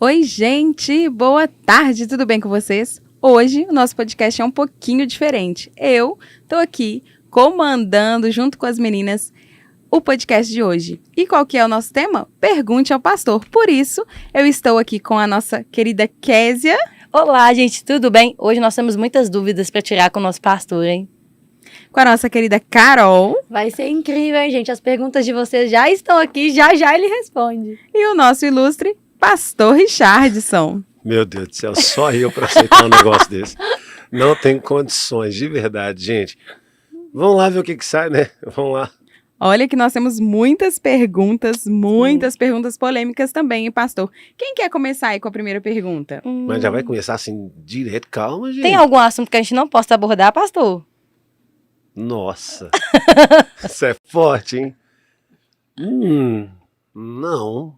Oi, gente! Boa tarde, tudo bem com vocês? Hoje o nosso podcast é um pouquinho diferente. Eu tô aqui comandando junto com as meninas o podcast de hoje. E qual que é o nosso tema? Pergunte ao pastor. Por isso, eu estou aqui com a nossa querida Késia. Olá, gente, tudo bem? Hoje nós temos muitas dúvidas para tirar com o nosso pastor, hein? Com a nossa querida Carol. Vai ser incrível, hein, gente? As perguntas de vocês já estão aqui, já ele responde. E o nosso ilustre pastor Richardson. Meu Deus do céu, só eu para aceitar um negócio desse. Não tem condições, de verdade, gente. Vamos lá ver o que sai, né? Vamos lá. Olha que nós temos muitas perguntas polêmicas também, hein, pastor? Quem quer começar aí com a primeira pergunta? Mas já vai começar assim, direto, calma, gente. Tem algum assunto que a gente não possa abordar, pastor? Nossa, isso é forte, hein? Não.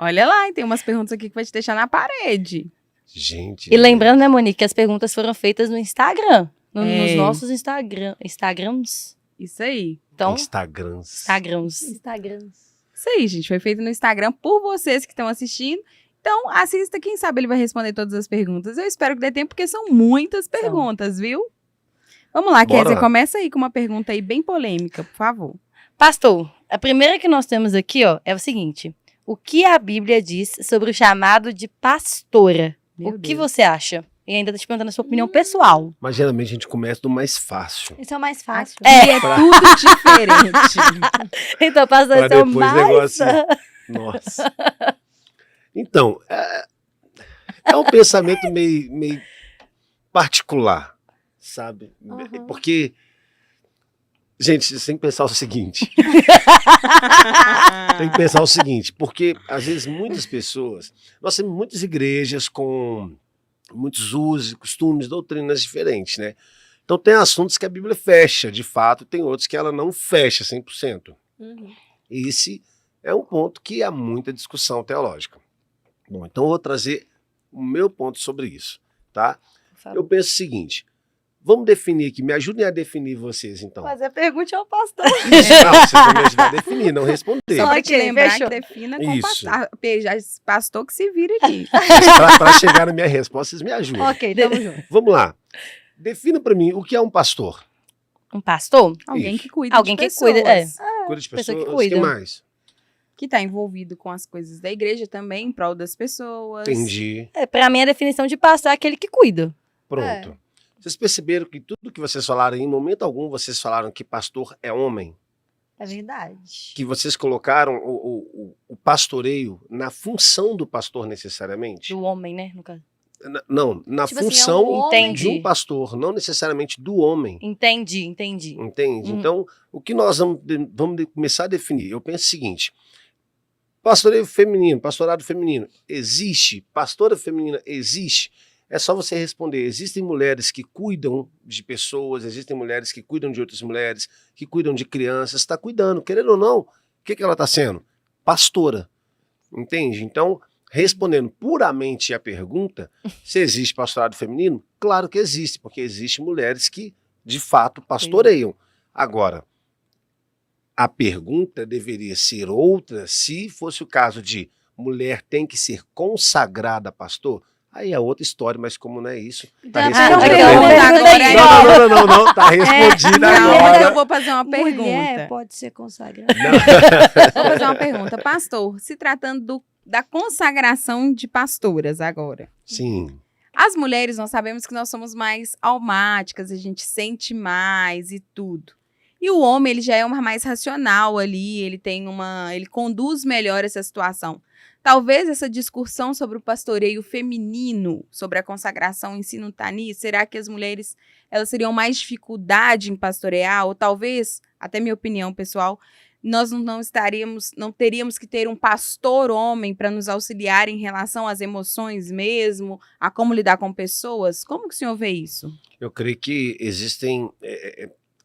Olha lá, tem umas perguntas aqui que vai te deixar na parede. Gente. E lembrando, né, Monique, que as perguntas foram feitas no Instagram. Nos É. nossos Instagrams. Isso aí. Então, Instagrams. Instagrams. Isso aí, gente. Foi feito no Instagram por vocês que estão assistindo. Então, assista, quem sabe ele vai responder todas as perguntas. Eu espero que dê tempo, porque são muitas perguntas, viu? Vamos lá, Bora Kézia, lá. começa aí com uma pergunta aí bem polêmica, por favor. pastor, a primeira que nós temos aqui, ó, é o seguinte. O que a Bíblia diz sobre o chamado de pastora? Meu O que Deus. você acha? E ainda tá te perguntando a sua opinião pessoal. Mas geralmente a gente começa do mais fácil. Esse é o mais fácil. E é tudo diferente. Então, pastor, Pra esse é o depois o mais... negócio. Nossa. Então, é um pensamento meio particular, sabe? Uhum. Porque, gente, você tem que pensar o seguinte. Tem que pensar o seguinte, porque às vezes muitas pessoas, nós temos muitas igrejas com muitos usos, costumes, doutrinas diferentes, né? Então tem assuntos que a Bíblia fecha, de fato, tem outros que ela não fecha 100%. Uhum. Esse é um ponto que há muita discussão teológica. Bom, então eu vou trazer o meu ponto sobre isso, tá? Por favor. Eu penso o seguinte, vamos definir aqui, me ajudem a definir vocês, então. Mas a pergunta é o pastor. Não, vocês vão me ajudar a definir, não responder. Só pra te Ok, lembrar fechou. que defina com Isso. pastor que se vira aqui. Para chegar na minha resposta, vocês me ajudem. Ok, tamo junto. Vamos lá. Defina para mim o que é um pastor. Um pastor? Alguém Isso. que cuida Alguém de que pessoas. cuida, é. Cuida de pessoa pessoas, que cuida. que mais? Que está envolvido com as coisas da igreja também, em prol das pessoas. Entendi. Pra mim, a definição de pastor é aquele que cuida. Pronto. Vocês perceberam que tudo que vocês falaram, em momento algum, vocês falaram que pastor é homem? É verdade. Que vocês colocaram o pastoreio na função do pastor necessariamente? Do homem, né, no caso. Não, na Tipo assim, função é um homem. de um pastor, não necessariamente do homem. Entendi. Entende? Uhum. Então, o que nós vamos começar a definir? Eu penso o seguinte: pastoreio feminino, pastorado feminino, existe? Pastora feminina existe? É só você responder. Existem mulheres que cuidam de pessoas, existem mulheres que cuidam de outras mulheres, que cuidam de crianças, está cuidando, querendo ou não, o que ela está sendo? Pastora. Entende? Então, respondendo puramente a pergunta, se existe pastorado feminino, claro que existe, porque existem mulheres que, de fato, pastoreiam. Agora, a pergunta deveria ser outra se fosse o caso de mulher tem que ser consagrada a pastor. Aí é outra história, mas como não é isso, tá Então, respondida. eu vou perguntar Não, não, tá respondida Não, agora. eu vou fazer uma Mulher pergunta. pode ser consagrada. Vou fazer uma pergunta. Pastor, se tratando da consagração de pastoras agora. Sim, As mulheres, nós sabemos que nós somos mais almáticas, a gente sente mais e tudo. E o homem, ele já é mais racional ali, ele conduz melhor essa situação. Talvez essa discussão sobre o pastoreio feminino, sobre a consagração em si não tá nisso. Será que as mulheres, elas teriam mais dificuldade em pastorear? Ou talvez, até minha opinião pessoal, nós não teríamos que ter um pastor homem para nos auxiliar em relação às emoções mesmo, a como lidar com pessoas? Como que o senhor vê isso? eu creio que existem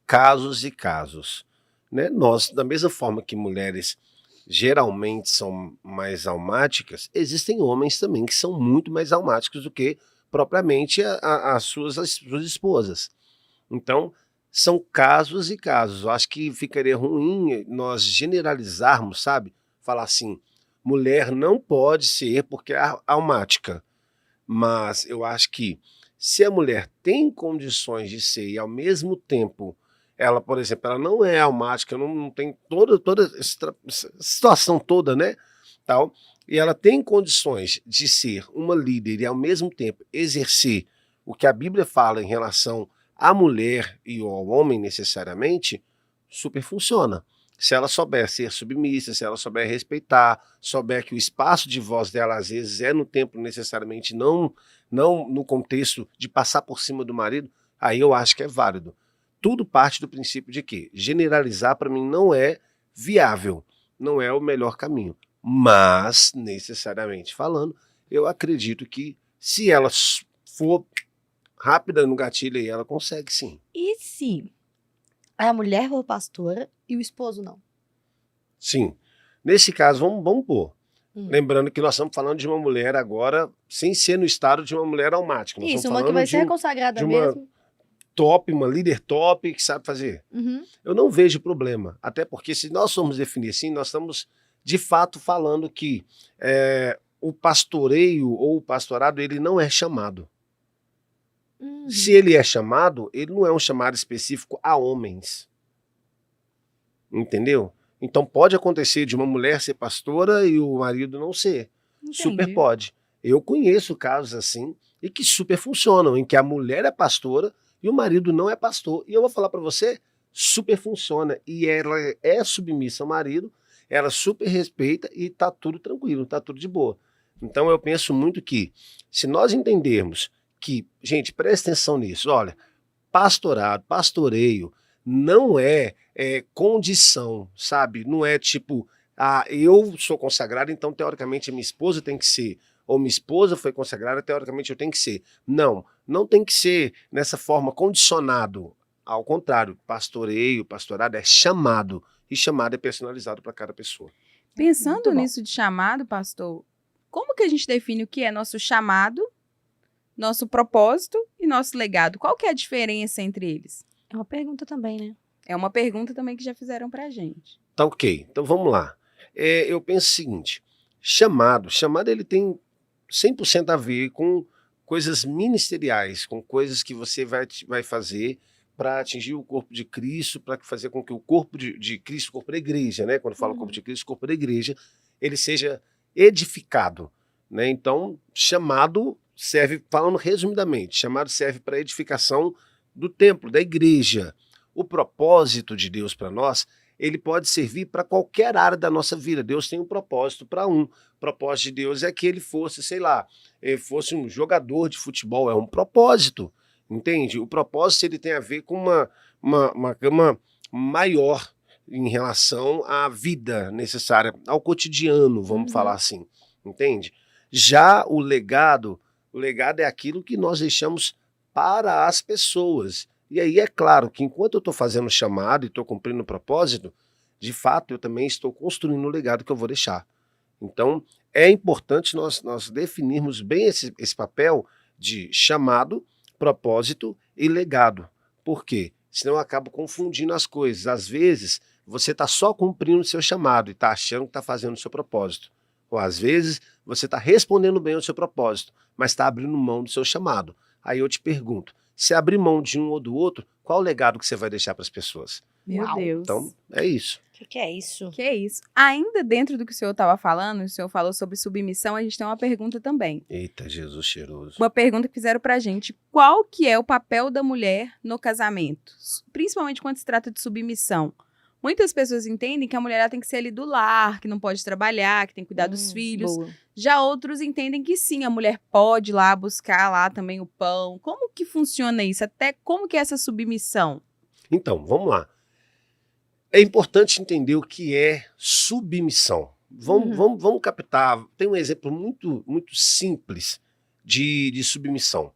casos e casos, né? Nós, da mesma forma que mulheres geralmente são mais almáticas, existem homens também que são muito mais almáticos do que propriamente as suas esposas. Então, são casos e casos. Eu acho que ficaria ruim nós generalizarmos, sabe? Falar assim, mulher não pode ser porque é almática. Mas eu acho que se a mulher tem condições de ser e ao mesmo tempo ela, por exemplo, ela não é almática, não tem toda essa situação toda, né? Tal, e ela tem condições de ser uma líder e ao mesmo tempo exercer o que a Bíblia fala em relação à mulher e ao homem necessariamente, super funciona. Se ela souber ser submissa, se ela souber respeitar, souber que o espaço de voz dela às vezes é no tempo necessariamente, não no contexto de passar por cima do marido, aí eu acho que é válido. Tudo parte do princípio de que generalizar para mim não é viável, não é o melhor caminho. Mas, necessariamente falando, eu acredito que se ela for rápida no gatilho aí, ela consegue sim. E se a mulher for pastora e o esposo não? Sim. Nesse caso, vamos pôr. Hum. Lembrando que nós estamos falando de uma mulher agora, sem ser no estado de uma mulher almática. Nós Isso, estamos uma que falando vai de ser consagrada de uma mesmo. top, uma líder top que sabe fazer. Uhum. Eu não vejo problema. Até porque se nós formos definir assim, nós estamos de fato falando que o pastoreio ou o pastorado, ele não é chamado. Uhum. Se ele é chamado, ele não é um chamado específico a homens. Entendeu? Então pode acontecer de uma mulher ser pastora e o marido não ser. Super Entendi. pode. Eu conheço casos assim e que super funcionam, em que a mulher é pastora e o marido não é pastor. E eu vou falar para você, super funciona. E ela é submissa ao marido, ela super respeita e tá tudo tranquilo, tá tudo de boa. Então eu penso muito que, se nós entendermos que, gente, presta atenção nisso, olha, pastorado, pastoreio, não é condição, sabe? Não é tipo, eu sou consagrado, então teoricamente a minha esposa tem que ser, ou minha esposa foi consagrada, teoricamente eu tenho que ser. Não, não tem que ser nessa forma condicionado. Ao contrário, pastoreio, pastorado é chamado, e chamado é personalizado para cada pessoa. Pensando Muito bom. nisso de chamado, pastor, como que a gente define o que é nosso chamado, nosso propósito e nosso legado? Qual que é a diferença entre eles? É uma pergunta também, né? É uma pergunta também que já fizeram pra gente. Tá ok, então vamos lá. Eu penso o seguinte, chamado ele tem 100% a ver com coisas ministeriais, com coisas que você vai fazer para atingir o corpo de Cristo, para fazer com que o corpo de Cristo, o corpo da igreja, né? Quando eu falo corpo de Cristo, o corpo da igreja, ele seja edificado, né? Então, chamado serve, falando resumidamente, chamado serve para edificação do templo, da igreja. O propósito de Deus para nós, ele pode servir para qualquer área da nossa vida. Deus tem um propósito para um. O propósito de Deus é que ele fosse, sei lá, fosse um jogador de futebol, é um propósito. Entende? O propósito ele tem a ver com uma gama maior em relação à vida necessária, ao cotidiano, vamos falar assim. Entende? Já o legado é aquilo que nós deixamos para as pessoas. E aí é claro que enquanto eu estou fazendo o chamado e estou cumprindo o propósito, de fato eu também estou construindo o legado que eu vou deixar. Então é importante nós definirmos bem esse papel de chamado, propósito e legado. Por quê? Senão eu acabo confundindo as coisas. Às vezes, você está só cumprindo o seu chamado e está achando que está fazendo o seu propósito. Ou às vezes, você está respondendo bem ao seu propósito, mas está abrindo mão do seu chamado. Aí eu te pergunto, se abrir mão de um ou do outro, qual o legado que você vai deixar para as pessoas? Meu Uau. Deus. Então, é isso. O que é isso? Que é isso. Ainda dentro do que o senhor estava falando, o senhor falou sobre submissão, a gente tem uma pergunta também. Eita, Jesus cheiroso. Uma pergunta que fizeram pra gente. Qual que é o papel da mulher no casamento? Principalmente quando se trata de submissão. Muitas pessoas entendem que a mulher ela tem que ser ali do lar, que não pode trabalhar, que tem que cuidar dos filhos. Boa. Já outros entendem que sim, a mulher pode ir lá buscar lá também o pão. Como que funciona isso? Até como que é essa submissão? Então, vamos lá. É importante entender o que é submissão. Vamos captar. Tem um exemplo muito, muito simples de submissão.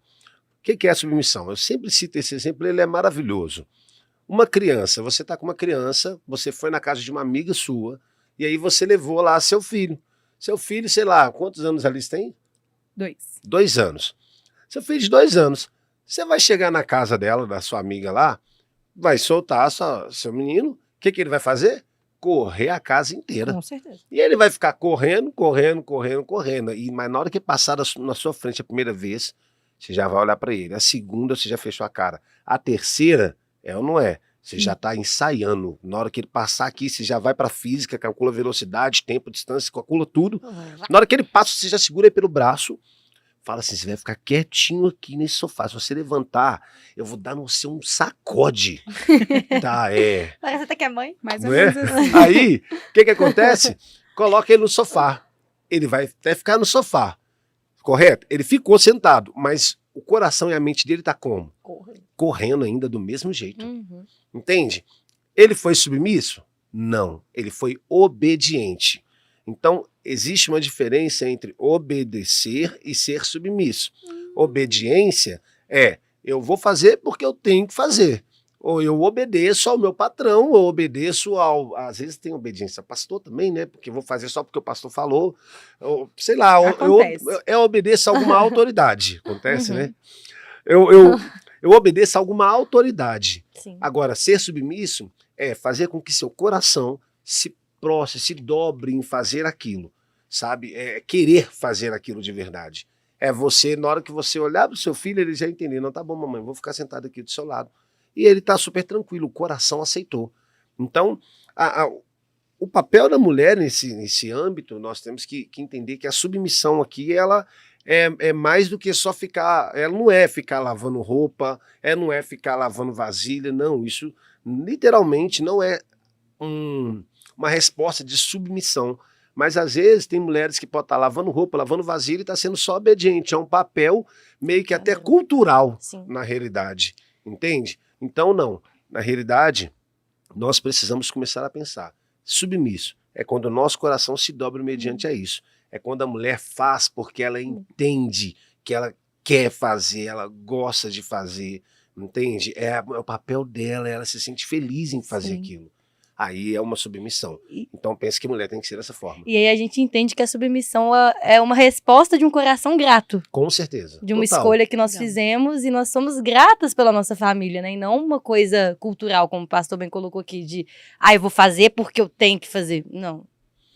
O que é a submissão? Eu sempre cito esse exemplo, ele é maravilhoso. Uma criança, você está com uma criança, você foi na casa de uma amiga sua, e aí você levou lá seu filho. Seu filho, sei lá, quantos anos a Alice tem? 2. 2 anos. Seu filho de 2 anos. Você vai chegar na casa dela, da sua amiga lá, vai soltar seu menino. O que ele vai fazer? correr a casa inteira. Com certeza. E ele vai ficar correndo. Mas na hora que passar na sua frente a primeira vez, você já vai olhar para ele. A segunda, você já fechou a cara. A terceira, é ou não é? Você já está ensaiando. Na hora que ele passar aqui, você já vai para física, calcula velocidade, tempo, distância, calcula tudo. Na hora que ele passa, você já segura ele pelo braço. Fala assim, você vai ficar quietinho aqui nesse sofá. Se você levantar, eu vou dar no seu um sacode. Tá, é. Parece até que é mãe. Mais ou Não é? menos assim. Aí, o que acontece? Coloca ele no sofá. Ele vai até ficar no sofá. Correto? Ele ficou sentado, mas o coração e a mente dele tá como? Correndo ainda do mesmo jeito. Uhum. Entende? Ele foi submisso? Não. Ele foi obediente. Então, existe uma diferença entre obedecer e ser submisso. Obediência é, eu vou fazer porque eu tenho que fazer. Ou eu obedeço ao meu patrão, ou obedeço ao... Às vezes tem obediência ao pastor também, né? Porque eu vou fazer só porque o pastor falou. Ou, sei lá, Acontece. eu obedeço a alguma autoridade. Acontece, Uhum. né? Eu obedeço a alguma autoridade. Sim. Agora, ser submisso é fazer com que seu coração se prostre, se dobre em fazer aquilo, sabe? É querer fazer aquilo de verdade. É você, na hora que você olhar para o seu filho, ele já entender, não, tá bom, mamãe, vou ficar sentado aqui do seu lado. E ele tá super tranquilo, o coração aceitou. Então, o papel da mulher nesse âmbito, nós temos que entender que a submissão aqui, ela é mais do que só ficar, ela não é ficar lavando roupa, não é ficar lavando vasilha, não, isso literalmente não é uma resposta de submissão. Mas às vezes tem mulheres que podem estar lavando roupa, lavando vasilha e está sendo só obediente. É um papel meio que até cultural, Sim. na realidade. Entende? Então, não. Na realidade, nós precisamos começar a pensar. Submisso é quando o nosso coração se dobra mediante a isso. É quando a mulher faz porque ela entende que ela quer fazer, ela gosta de fazer. Entende? É o papel dela, ela se sente feliz em fazer Sim. aquilo. Aí é uma submissão. Então pensa que mulher tem que ser dessa forma. E aí a gente entende que a submissão é uma resposta de um coração grato. Com certeza. De uma Total. escolha que nós Legal. fizemos e nós somos gratas pela nossa família, né? E não uma coisa cultural, como o pastor bem colocou aqui, de eu vou fazer porque eu tenho que fazer. Não.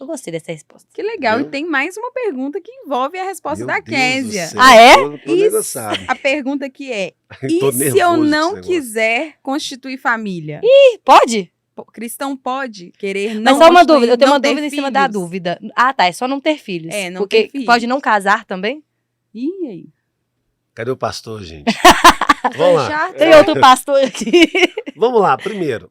Eu gostei dessa resposta. Que legal. Viu? E tem mais uma pergunta que envolve a resposta Meu da Deus do Késia. céu, Ah, é? Tô Isso. negociado. A pergunta que é: e Tô se eu nervoso não com esse negócio. quiser constituir família? Ih, pode? Cristão pode querer Mas não só uma constituir, dúvida, eu tenho não uma ter dúvida em cima da filhos? dúvida. Ah, tá, é só não ter filhos. É, não porque ter filhos. pode não casar também? Ih, aí. Cadê o pastor, gente? Vamos lá. Já Tem outro pastor aqui. Vamos lá. Primeiro,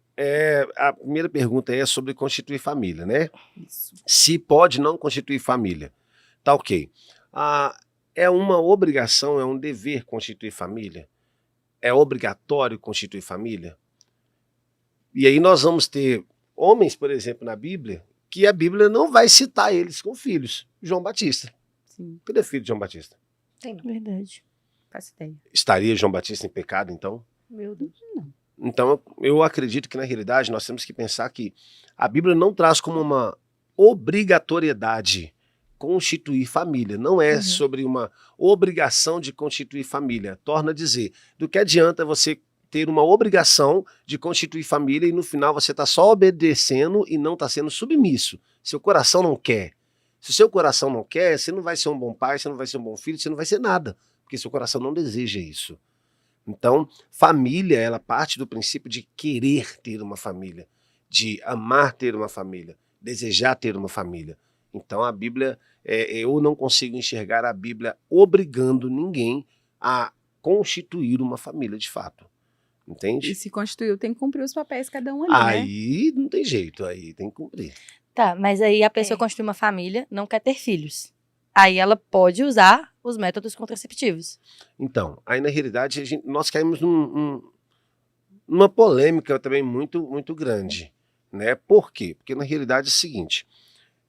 a primeira pergunta é sobre constituir família, né? Isso. Se pode não constituir família. Tá ok. É uma obrigação, é um dever constituir família? É obrigatório constituir família? E aí nós vamos ter homens, por exemplo, na Bíblia, que a Bíblia não vai citar eles com filhos. João Batista. Sim, Cadê filho de João Batista? Verdade. faço ideia. Estaria João Batista em pecado, então? Meu Deus. Então, eu acredito que, na realidade, nós temos que pensar que a Bíblia não traz como uma obrigatoriedade constituir família. Não é sobre uma obrigação de constituir família. Torna a dizer, do que adianta você ter uma obrigação de constituir família e no final você está só obedecendo e não está sendo submisso. Seu coração não quer. Se o seu coração não quer, você não vai ser um bom pai, você não vai ser um bom filho, você não vai ser nada, porque seu coração não deseja isso. Então, família, ela parte do princípio de querer ter uma família, de amar ter uma família, desejar ter uma família. Então, a Bíblia, eu não consigo enxergar a Bíblia obrigando ninguém a constituir uma família de fato. Entende? E se constituiu, tem que cumprir os papéis cada um ali, né? Aí não tem jeito, aí tem que cumprir. Tá, mas aí a pessoa constitui uma família, não quer ter filhos. Aí ela pode usar os métodos contraceptivos. Então, aí na realidade nós caímos numa polêmica também muito, muito grande. Né? Por quê? Porque na realidade é o seguinte,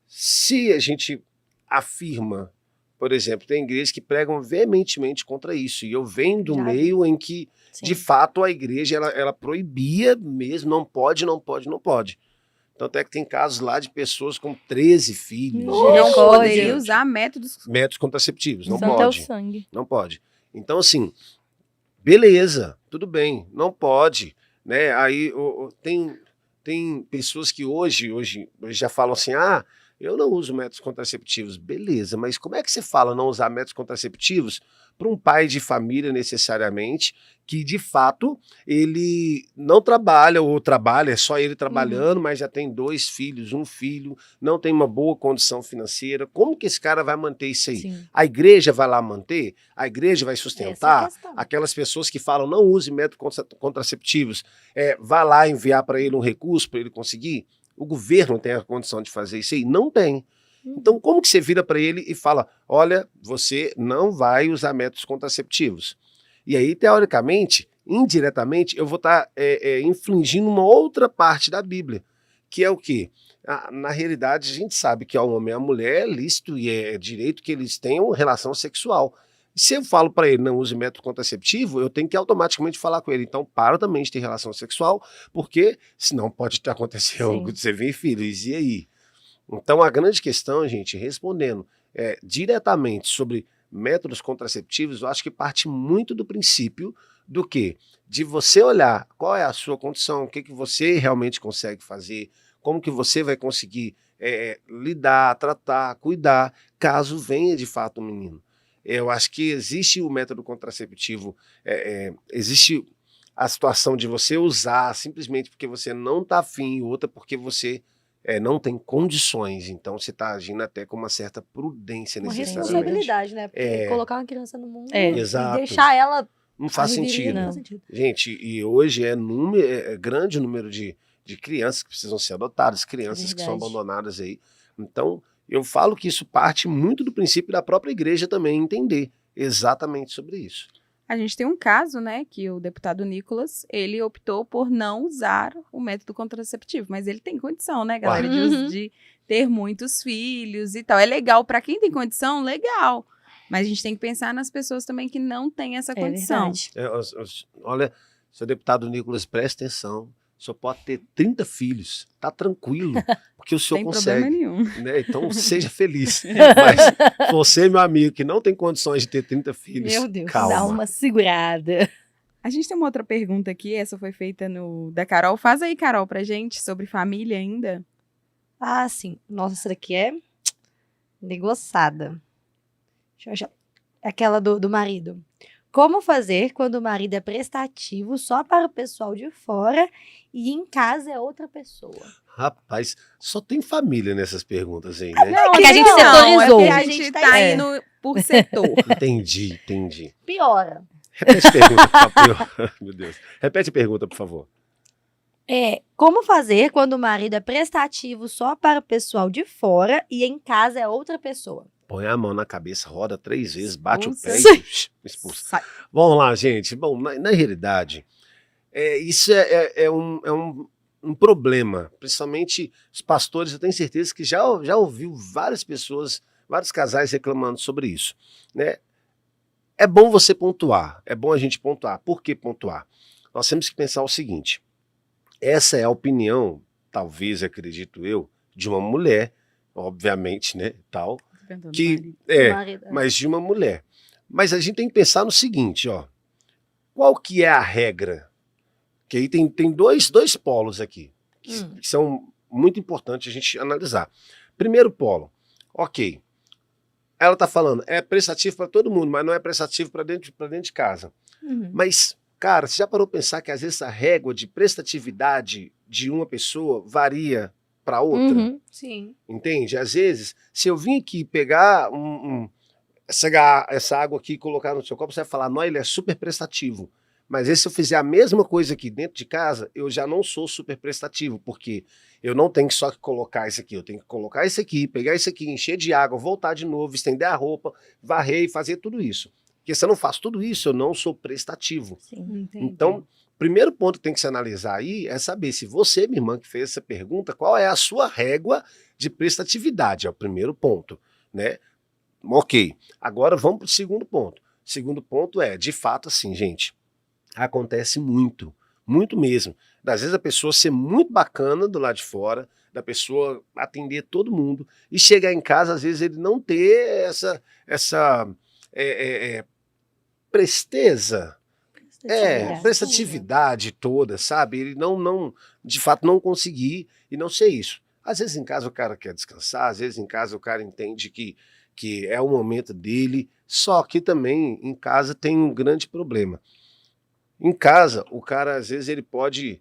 se a gente afirma, por exemplo, tem igrejas que pregam veementemente contra isso, e eu venho do Já vi. meio em que, Sim. de fato, a igreja ela proibia mesmo, não pode, não pode, não pode. Tanto é que tem casos lá de pessoas com 13 filhos. Não Misericórdia. poderia usar métodos. Métodos contraceptivos, não Santo é o pode. sangue. Não pode. Então, assim, beleza, tudo bem, não pode. Né? Aí tem Tem pessoas que hoje já falam assim, eu não uso métodos contraceptivos. Beleza, mas como é que você fala não usar métodos contraceptivos para um pai de família necessariamente, que de fato ele não trabalha, ou trabalha, é só ele trabalhando, mas já tem 2 filhos, 1 filho, não tem uma boa condição financeira. Como que esse cara vai manter isso aí? Sim. A igreja vai lá manter? A igreja vai Essa é a sustentar? questão. Aquelas pessoas que falam não use métodos contraceptivos, vai lá enviar para ele um recurso para ele conseguir? O governo tem a condição de fazer isso aí? Não tem. Então, como que você vira para ele e fala, olha, você não vai usar métodos contraceptivos? E aí, teoricamente, indiretamente, eu vou estar infringindo uma outra parte da Bíblia, que é o quê? Na realidade, a gente sabe que ao homem e à mulher é lícito e é direito que eles tenham relação sexual. Se eu falo para ele não use método contraceptivo, eu tenho que automaticamente falar com ele. Então, para também de ter relação sexual, porque senão pode acontecer algo de você vir, filhos, e aí? Então, a grande questão, gente, respondendo diretamente sobre métodos contraceptivos, eu acho que parte muito do princípio do quê? De você olhar qual é a sua condição, o que você realmente consegue fazer, como que você vai conseguir lidar, tratar, cuidar, caso venha de fato um menino. Eu acho que existe o método contraceptivo, existe a situação de você usar simplesmente porque você não está afim, e outra porque você não tem condições. Então você está agindo até com uma certa prudência Uma necessariamente. responsabilidade, né? Porque colocar uma criança no mundo e Exato. deixar ela Não faz a reviria, sentido. não faz sentido. Gente, e hoje é grande o número de crianças que precisam ser adotadas, crianças que são Verdade. abandonadas aí. Então, eu falo que isso parte muito do princípio da própria igreja também entender exatamente sobre isso. A gente tem um caso, né, que o deputado Nicolas, ele optou por não usar o método contraceptivo, mas ele tem condição, né, galera, de ter muitos filhos e tal. É legal para quem tem condição, legal. Mas a gente tem que pensar nas pessoas também que não têm essa condição. Verdade. Olha, seu deputado Nicolas, presta atenção. O senhor pode ter 30 filhos, tá tranquilo, porque o senhor Sem consegue. problema nenhum. Né? Então seja feliz. Mas você, meu amigo, que não tem condições de ter 30 filhos, Meu Deus, calma. dá uma segurada. A gente tem uma outra pergunta aqui, essa foi feita da Carol. Faz aí, Carol, pra gente, sobre família ainda. Ah, sim. Nossa, essa daqui é negociada. Deixa eu achar. Aquela do marido. Como fazer quando o marido é prestativo só para o pessoal de fora e em casa é outra pessoa? Rapaz, só tem família nessas perguntas aí, né? Não, que a gente não, setorizou. é porque a gente tá indo por setor. Entendi. Piora. Repete a pergunta, por favor. Meu Deus. Repete a pergunta, por favor. Como fazer quando o marido é prestativo só para o pessoal de fora e em casa é outra pessoa? Põe a mão na cabeça, roda 3 vezes, bate o pé Expulsa. e expulsa. Sai. Vamos lá, gente. Bom, na realidade, isso é um problema. Principalmente os pastores, eu tenho certeza que já ouviu várias pessoas, vários casais reclamando sobre isso, né? É bom você pontuar, é bom a gente pontuar. Por que pontuar? Nós temos que pensar o seguinte, essa é a opinião, talvez, acredito eu, de uma mulher, obviamente, né, tal, que Marido. mas de uma mulher. Mas a gente tem que pensar no seguinte, ó, qual que é a regra? Que aí tem dois polos aqui, que são muito importantes a gente analisar. Primeiro polo, ok, ela está falando, é prestativo para todo mundo, mas não é prestativo para dentro de casa. Mas, cara, você já parou para pensar que às vezes a régua de prestatividade de uma pessoa varia para outra? Sim. Entende? Às vezes, se eu vim aqui pegar essa água aqui e colocar no seu copo, você vai falar, não, ele é super prestativo. Mas se eu fizer a mesma coisa aqui dentro de casa, eu já não sou super prestativo, porque eu não tenho só que colocar isso aqui, eu tenho que colocar isso aqui, pegar isso aqui, encher de água, voltar de novo, estender a roupa, varrer e fazer tudo isso. Porque se eu não faço tudo isso, eu não sou prestativo. Sim. Então, primeiro ponto que tem que se analisar aí é saber se você, minha irmã, que fez essa pergunta, qual é a sua régua de prestatividade, é o primeiro ponto, né? Ok, agora vamos para o segundo ponto. O segundo ponto é, de fato, assim, gente, acontece muito mesmo. Às vezes a pessoa ser muito bacana do lado de fora, da pessoa atender todo mundo, e chegar em casa, às vezes ele não ter essa presteza, prestatividade toda, sabe? Ele não, de fato, não conseguir e não ser isso. Às vezes em casa o cara quer descansar, às vezes em casa o cara entende que é o momento dele, só que também em casa tem um grande problema. Em casa, o cara, às vezes, ele pode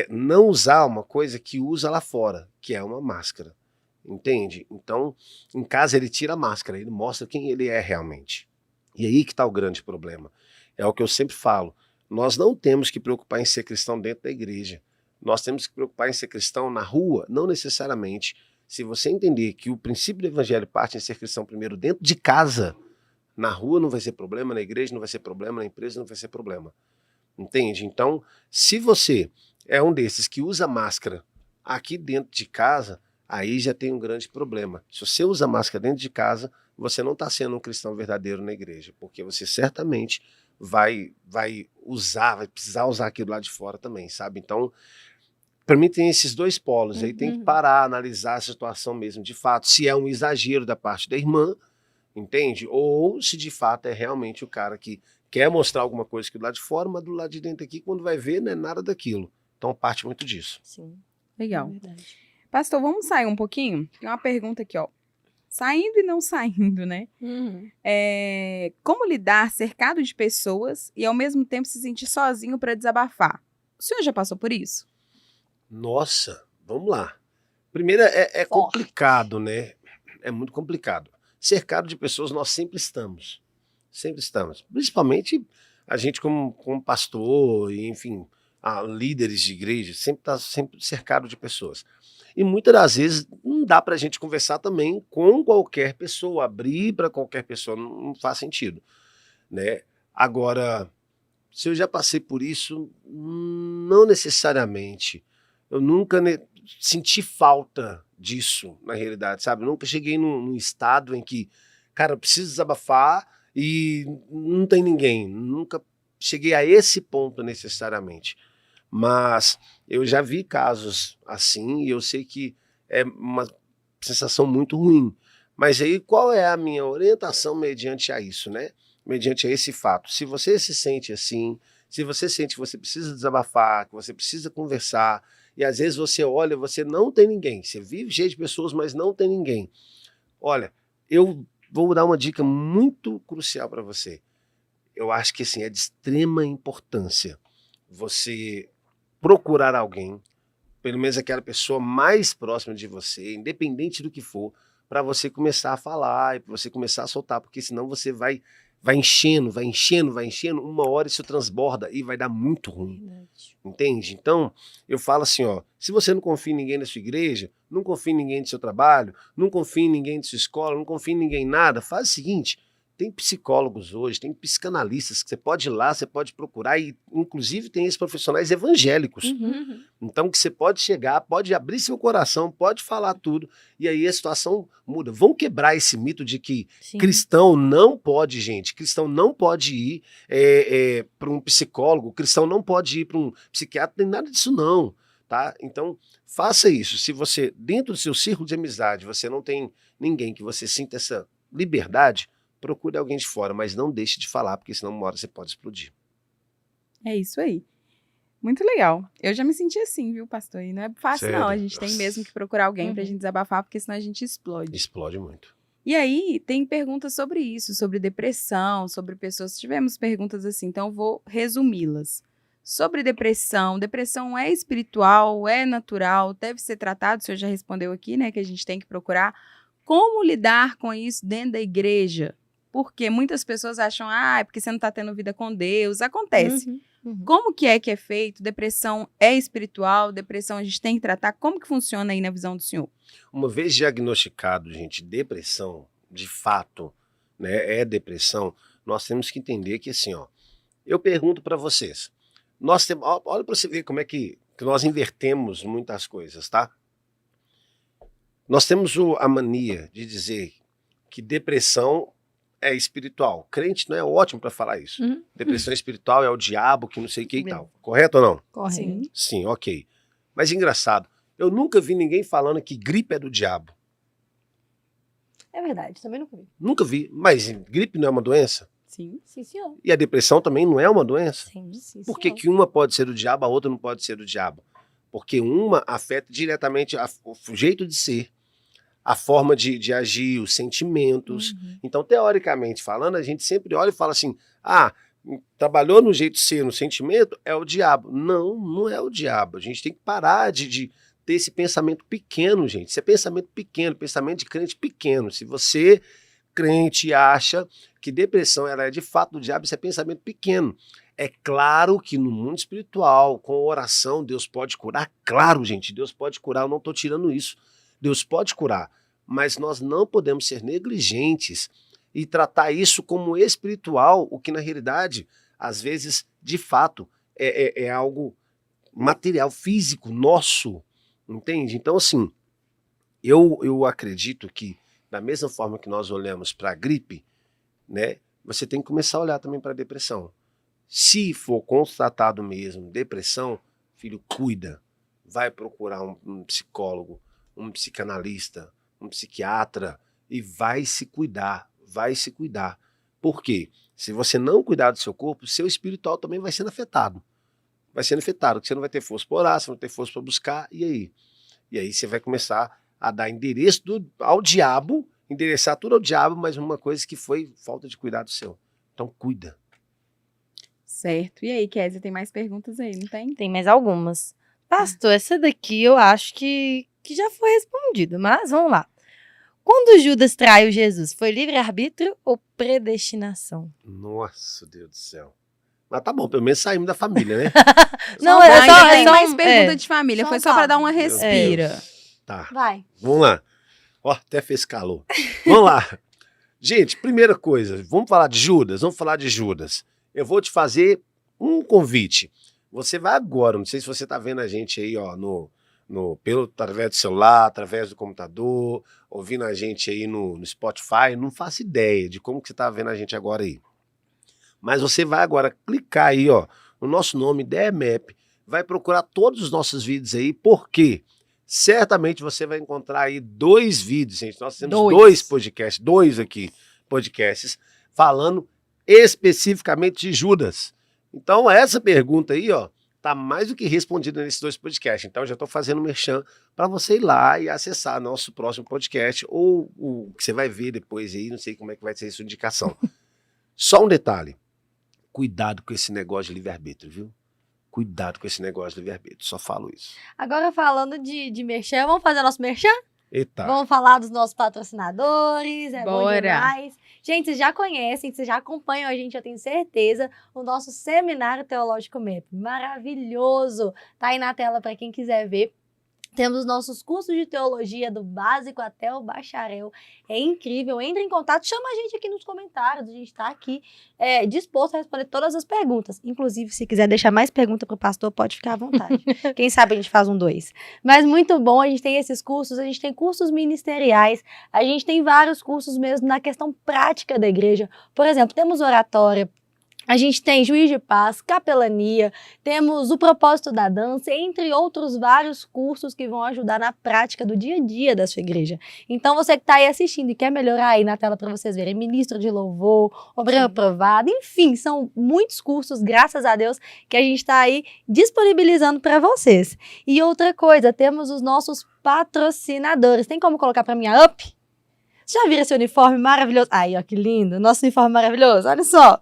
não usar uma coisa que usa lá fora, que é uma máscara, entende? Então, em casa ele tira a máscara, ele mostra quem ele é realmente. E aí que está o grande problema. É o que eu sempre falo, nós não temos que preocupar em ser cristão dentro da igreja, nós temos que preocupar em ser cristão na rua, não necessariamente. Se você entender que o princípio do evangelho parte em ser cristão primeiro dentro de casa, na rua não vai ser problema, na igreja não vai ser problema, na empresa não vai ser problema. Entende? Então, se você é um desses que usa máscara aqui dentro de casa, aí já tem um grande problema. Se você usa máscara dentro de casa, você não está sendo um cristão verdadeiro na igreja, porque você certamente vai precisar usar aquilo lá de fora também, sabe? Então, para mim tem esses dois polos, aí tem que parar, analisar a situação mesmo, de fato, se é um exagero da parte da irmã, entende? Ou se de fato é realmente o cara que quer mostrar alguma coisa aqui do lado de fora, mas do lado de dentro aqui, quando vai ver, não é nada daquilo. Então parte muito disso. Sim. Legal. É verdade. Pastor, vamos sair um pouquinho? Tem uma pergunta aqui, ó. Saindo e não saindo, né? Como lidar cercado de pessoas e ao mesmo tempo se sentir sozinho para desabafar? O senhor já passou por isso? Nossa, vamos lá. Primeiro, é complicado, né? É muito complicado. Cercado de pessoas, nós sempre estamos. Sempre estamos. Principalmente a gente como pastor, e, enfim, líderes de igreja, sempre está sempre cercado de pessoas. E muitas das vezes não dá para a gente conversar também com qualquer pessoa, abrir para qualquer pessoa, não faz sentido, né? Agora, se eu já passei por isso, não necessariamente. Eu nunca senti falta disso, na realidade, sabe? Eu nunca cheguei num estado em que, cara, eu preciso desabafar e não tem ninguém. Nunca cheguei a esse ponto necessariamente. Mas eu já vi casos assim e eu sei que é uma sensação muito ruim. Mas aí qual é a minha orientação mediante a isso, né? Mediante a esse fato. Se você se sente assim, se você sente que você precisa desabafar, que você precisa conversar, e às vezes você olha, você não tem ninguém. Você vive cheio de pessoas, mas não tem ninguém. Olha, eu vou dar uma dica muito crucial para você. Eu acho que assim, é de extrema importância você procurar alguém, pelo menos aquela pessoa mais próxima de você, independente do que for, para você começar a falar e para você começar a soltar, porque senão você vai enchendo, uma hora isso transborda e vai dar muito ruim. Verdade. Entende? Então, eu falo assim, ó, se você não confia em ninguém da sua igreja, não confia em ninguém do seu trabalho, não confia em ninguém da sua escola, não confia em ninguém em nada, faz o seguinte, tem psicólogos hoje, tem psicanalistas que você pode ir lá, você pode procurar, e inclusive tem esses profissionais evangélicos. Então que você pode chegar, pode abrir seu coração, pode falar tudo, e aí a situação muda. Vão quebrar esse mito de que Sim. cristão não pode, gente, cristão não pode ir para um psicólogo, cristão não pode ir para um psiquiatra, não tem nada disso não, tá? Então faça isso. Se você, dentro do seu círculo de amizade, você não tem ninguém que você sinta essa liberdade, procure alguém de fora, mas não deixe de falar, porque senão uma hora você pode explodir. É isso aí. Muito legal. Eu já me senti assim, viu, pastor? E não é fácil, Sério? não. A gente tem Nossa. mesmo que procurar alguém pra gente desabafar, porque senão a gente explode. Explode muito. E aí, tem perguntas sobre isso, sobre depressão, sobre pessoas. Tivemos perguntas assim, então eu vou resumi-las. Sobre depressão. Depressão é espiritual, é natural, deve ser tratado. O senhor já respondeu aqui, né, que a gente tem que procurar. Como lidar com isso dentro da igreja? Porque muitas pessoas acham, é porque você não está tendo vida com Deus. Acontece. Como que é feito? Depressão é espiritual? Depressão a gente tem que tratar? Como que funciona aí na visão do senhor? Uma vez diagnosticado, gente, depressão, de fato, né, é depressão, nós temos que entender que assim, ó, eu pergunto para vocês, olha para você ver como é que nós invertemos muitas coisas, tá? Nós temos a mania de dizer que depressão é espiritual. Crente não é ótimo para falar isso. Depressão espiritual é o diabo, que não sei o que e tal. Correto ou não? Correto. Sim. Sim, ok. Mas engraçado, eu nunca vi ninguém falando que gripe é do diabo. É verdade, também não vi. Nunca vi. Mas gripe não é uma doença? Sim. Sim, senhor. E a depressão também não é uma doença? Sim. Sim, Por que senhor. que uma pode ser do diabo, a outra não pode ser do diabo? Porque uma afeta diretamente o jeito de ser, a forma de agir, os sentimentos. Então, teoricamente falando, a gente sempre olha e fala assim, trabalhou no jeito de ser, no sentimento, é o diabo. Não, não é o diabo. A gente tem que parar de ter esse pensamento pequeno, gente. Isso é pensamento pequeno, pensamento de crente pequeno. Se você, crente, acha que depressão ela é de fato do diabo, isso é pensamento pequeno. É claro que no mundo espiritual, com oração, Deus pode curar. Claro, gente, Deus pode curar. Eu não estou tirando isso. Deus pode curar. Mas nós não podemos ser negligentes e tratar isso como espiritual, o que na realidade, às vezes, de fato, é algo material, físico, nosso. Entende? Então, assim, eu acredito que, da mesma forma que nós olhamos para a gripe, né, você tem que começar a olhar também para a depressão. Se for constatado mesmo depressão, filho, cuida. Vai procurar um psicólogo, um psicanalista, um psiquiatra e vai se cuidar, vai se cuidar. Por quê? Se você não cuidar do seu corpo, seu espiritual também vai sendo afetado. Vai sendo afetado, porque você não vai ter força para orar, você não vai ter força para buscar, e aí? E aí você vai começar a dar endereço ao diabo, endereçar tudo ao diabo, mas uma coisa que foi falta de cuidado seu. Então cuida. Certo. E aí, Kézia, tem mais perguntas aí, não tem? Tem mais algumas. Pastor, essa daqui eu acho que já foi respondida, mas vamos lá. Quando Judas traiu Jesus, foi livre-arbítrio ou predestinação? Nossa, Deus do céu. Mas tá bom, pelo menos saímos da família, né? Não, Ainda é só... tem mais é. pergunta de família. Só Foi só para dar uma Meu respira. Deus. Tá, Vai. vamos lá. Ó, até fez calor. Vamos lá. Gente, primeira coisa, vamos falar de Judas? Vamos falar de Judas. Eu vou te fazer um convite. Você vai agora, não sei se você tá vendo a gente aí, ó, através do celular, através do computador, ouvindo a gente aí no Spotify, não faço ideia de como que você tá vendo a gente agora aí. Mas você vai agora clicar aí, ó, no nosso nome, DMAP, vai procurar todos os nossos vídeos aí, porque certamente você vai encontrar aí 2 vídeos, gente. Nós temos 2 podcasts, 2 aqui, podcasts, falando especificamente de Judas. Então, essa pergunta aí, ó, tá mais do que respondida nesses 2 podcasts. Então, eu já estou fazendo merchan para você ir lá e acessar nosso próximo podcast, ou o que você vai ver depois aí, não sei como é que vai ser a sua indicação. Só um detalhe. Cuidado com esse negócio de livre-arbítrio, viu? Cuidado com esse negócio de livre-arbítrio. Só falo isso. Agora falando de merchan, vamos fazer nosso merchan? Eita. Vamos falar dos nossos patrocinadores, é bom Bora. demais. Gente, vocês já conhecem, vocês já acompanham a gente, eu tenho certeza, o nosso Seminário Teológico MEP. Maravilhoso! Tá aí na tela para quem quiser ver. Temos os nossos cursos de teologia, do básico até o bacharel. É incrível. Entre em contato, chama a gente aqui nos comentários. A gente está aqui disposto a responder todas as perguntas. Inclusive, se quiser deixar mais pergunta para o pastor, pode ficar à vontade. Quem sabe a gente faz um 2. Mas muito bom, a gente tem esses cursos, a gente tem cursos ministeriais, a gente tem vários cursos mesmo na questão prática da igreja. Por exemplo, temos oratória, a gente tem Juiz de Paz, Capelania, temos o Propósito da Dança, entre outros vários cursos que vão ajudar na prática do dia a dia da sua igreja. Então, você que está aí assistindo e quer melhorar aí na tela para vocês verem, ministro de louvor, obreiro aprovado, enfim, são muitos cursos, graças a Deus, que a gente está aí disponibilizando para vocês. E outra coisa, temos os nossos patrocinadores. Tem como colocar para mim a UP? Você já viram esse uniforme maravilhoso? Aí, ó, que lindo, nosso uniforme maravilhoso, olha só.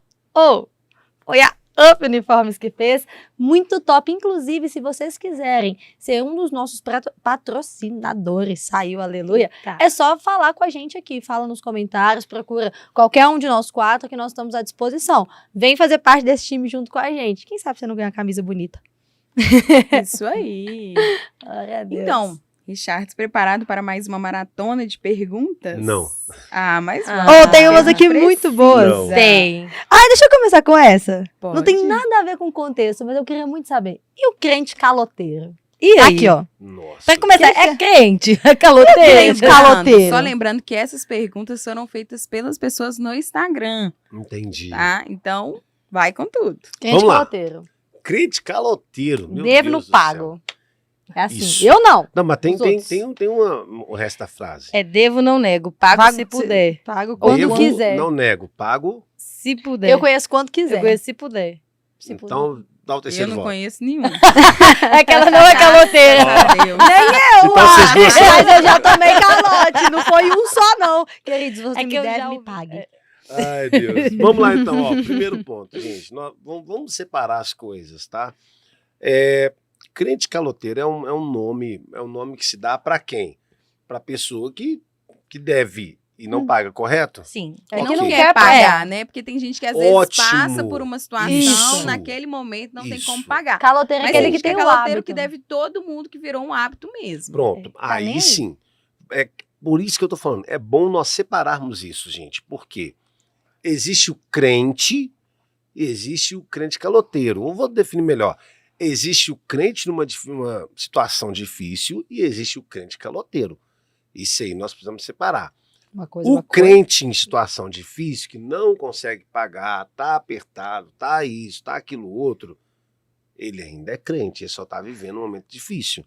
Foi a Up Uniformes que fez, muito top. Inclusive, se vocês quiserem ser um dos nossos patrocinadores, saiu, aleluia, é só falar com a gente aqui, fala nos comentários, procura qualquer um de nós 4 que nós estamos à disposição. Vem fazer parte desse time junto com a gente. Quem sabe você não ganha uma camisa bonita? Isso aí. Glória a Deus. Então, Richards, preparado para mais uma maratona de perguntas? Não. Mas Ah. vamos. Tem umas aqui muito boas. Não. Tem. Deixa eu começar com essa. Pode. Não tem nada a ver com o contexto, mas eu queria muito saber. E o crente caloteiro? E aí? Aqui, ó. Nossa. Pra começar, é crente, é Crente caloteiro. caloteiro. Só lembrando que essas perguntas foram feitas pelas pessoas no Instagram, Entendi. tá? Então, vai com tudo. Crente Vamos lá. caloteiro. Crente caloteiro. Meu Devo no Deus do céu. pago. É assim. Isso. Eu não. Não, mas Os outros. tem o resto da frase. É devo, não nego, pago se puder. Pago quando Devo, quiser. não nego. Pago. Se Se puder. Eu conheço quanto quiser. Eu conheço se puder. Se puder. Então, dá o Eu terceiro não voto. conheço nenhum. É que ela não é caloteira. Graças a Deus. Então, vocês duas são- Mas eu já tomei calote, não foi um só, não. Queridos, você É que me eu deve, já me ouvi- pague. Ai, Deus. Vamos lá, então. Ó, primeiro ponto, gente. Vamos separar as coisas, tá? Crente caloteiro é um nome que se dá para quem? Para pessoa que deve e não paga, correto? Sim. É Não que não quer quer pagar, né? Porque tem gente que às vezes Ótimo. passa por uma situação, Isso. naquele momento não tem Isso. como pagar. Caloteiro é Mas aquele tem que gente tem é o caloteiro hábito. que deve todo mundo, que virou um hábito mesmo. Pronto. Tá nem Aí aí. sim. É por isso que eu tô falando. É bom nós separarmos isso, gente. Por quê? Existe o crente e existe o crente caloteiro. Eu vou definir melhor. Existe o crente numa situação difícil e existe o crente caloteiro. Isso aí nós precisamos separar. Uma coisa, O uma coisa. crente em situação difícil, que não consegue pagar, tá apertado, tá isso, tá aquilo outro, ele ainda é crente, ele só tá vivendo um momento difícil.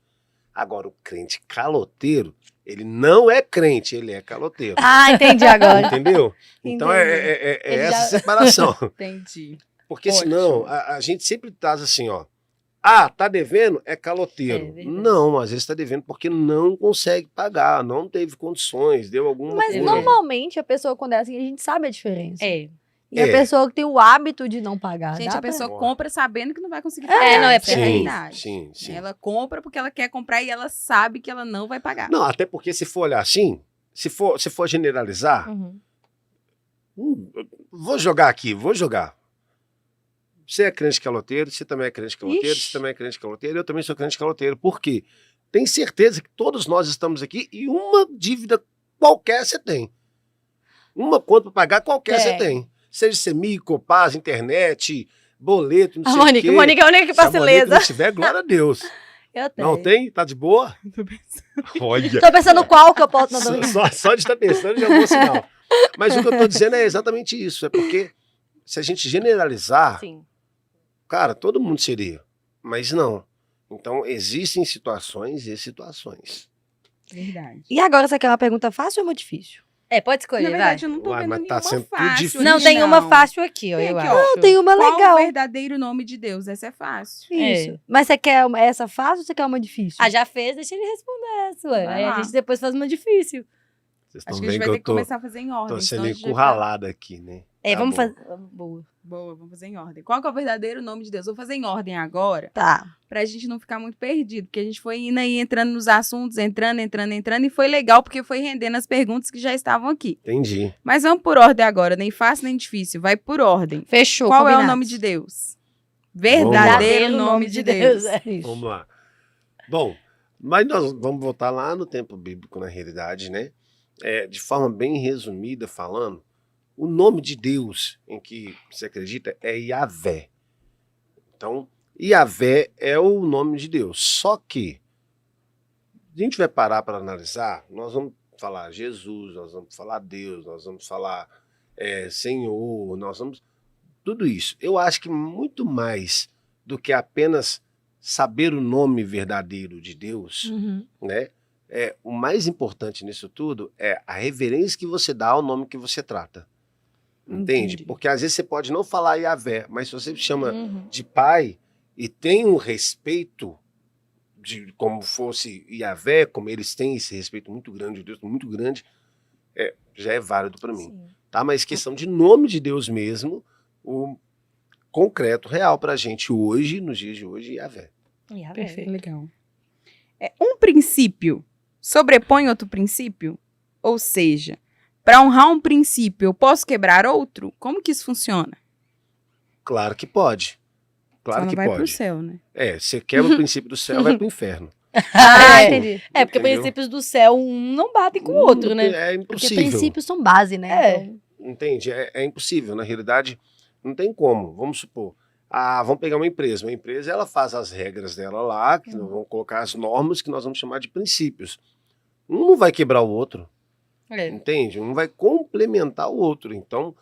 Agora, o crente caloteiro, ele não é crente, ele é caloteiro. Ah, entendi agora. Entendeu? Então é Ele essa já- separação. Entendi. Porque Ótimo. senão a gente sempre traz assim, ó. Ah, tá devendo? É caloteiro. É verdade. Não, às vezes tá devendo porque não consegue pagar, não teve condições, deu alguma Mas coisa. normalmente a pessoa, quando é assim, a gente sabe a diferença. É. E a pessoa que tem o hábito de não pagar. Gente, dá a pessoa pra- compra sabendo que não vai conseguir pagar. não, é essa a sim, realidade. sim. Ela compra porque ela quer comprar e ela sabe que ela não vai pagar. Não, até porque se for olhar assim, se for generalizar, Uhum. vou jogar. Você é crente caloteiro, você também é crente caloteiro, Ixi. você também é crente caloteiro, eu também sou crente caloteiro. Por quê? Tem certeza que todos nós estamos aqui e uma dívida qualquer você tem. Uma conta para pagar qualquer você tem. Seja CEMIG, Copaz, internet, boleto, não A sei o Mônica, quê. Mônica é a única que Se a passa Mônica ilesa. não tiver, glória a Deus. Eu tenho. Não tem? Tá de boa? Olha. Tô pensando qual que eu posso... Não, tô brincando. Só de estar pensando já é um bom sinal. Mas o que eu estou dizendo é exatamente isso. É porque se a gente generalizar, Sim. cara, todo mundo seria. Mas não. Então, existem situações e situações. Verdade. E agora, você quer uma pergunta fácil ou muito difícil? É, pode escolher, Na verdade, vai. eu não tô Uai, vendo mas tá nenhuma sendo tudo fácil. difícil. Não, aqui, tem uma não. fácil aqui, ó, Tem eu aqui, acho. ó. Não, tem uma Qual legal. o verdadeiro nome de Deus? Essa é fácil. É. Isso. Mas você quer essa fácil ou você quer uma difícil? Ah, já fez, deixa ele responder essa, ué. Vai Aí lá. a gente depois faz uma difícil. Vocês Acho estão que a gente vendo vai que ter eu que começar a fazer em ordem. tô senão sendo a gente vai encurralado aqui, né? É, Tá vamos bom. fazer. Boa. Boa, vamos fazer em ordem. Qual que é o verdadeiro nome de Deus? Vou fazer em ordem agora, Tá. pra gente não ficar muito perdido, porque a gente foi indo aí, entrando nos assuntos, entrando, e foi legal, porque foi rendendo as perguntas que já estavam aqui. Entendi. Mas vamos por ordem agora, nem fácil nem difícil, vai por ordem. Fechou, Qual é o combinado. nome de Deus? Verdadeiro nome de Deus. É isso. Vamos lá. Bom, mas nós vamos voltar lá no tempo bíblico, na realidade, né? De forma bem resumida falando, o nome de Deus em que você acredita é Yahvé. Então, Yahvé é o nome de Deus. Só que, se a gente vai parar para analisar, nós vamos falar Jesus, nós vamos falar Deus, nós vamos falar Senhor, nós vamos... Tudo isso. Eu acho que muito mais do que apenas saber o nome verdadeiro de Deus, Uhum. né? O mais importante nisso tudo é a reverência que você dá ao nome que você trata. Entende? Entendi. Porque às vezes você pode não falar Yahvé, mas se você chama Uhum. de pai e tem um respeito de como fosse Yahvé, como eles têm esse respeito muito grande de Deus, muito grande, já é válido para mim. Sim. Tá? Mas questão de nome de Deus mesmo, o concreto, real pra gente hoje, nos dias de hoje, Yahvé. Yahvé. Perfeito. Legal. Um princípio sobrepõe outro princípio? Ou seja, para honrar um princípio, eu posso quebrar outro? Como que isso funciona? Claro que pode. Só Claro não que vai pro pode. céu, né? Você quebra o princípio do céu, vai pro inferno. Ah, É. entendi. É, porque Entendeu? princípios do céu um não batem com o outro, né? É Porque impossível. princípios são base, né? É. Então, Entende? É impossível. Na realidade, não tem como. Vamos supor. Vamos pegar uma empresa. Uma empresa, ela faz as regras dela lá, que nós vamos colocar as normas que nós vamos chamar de princípios. Um não vai quebrar o outro, É. entende? Um vai complementar o outro. Então,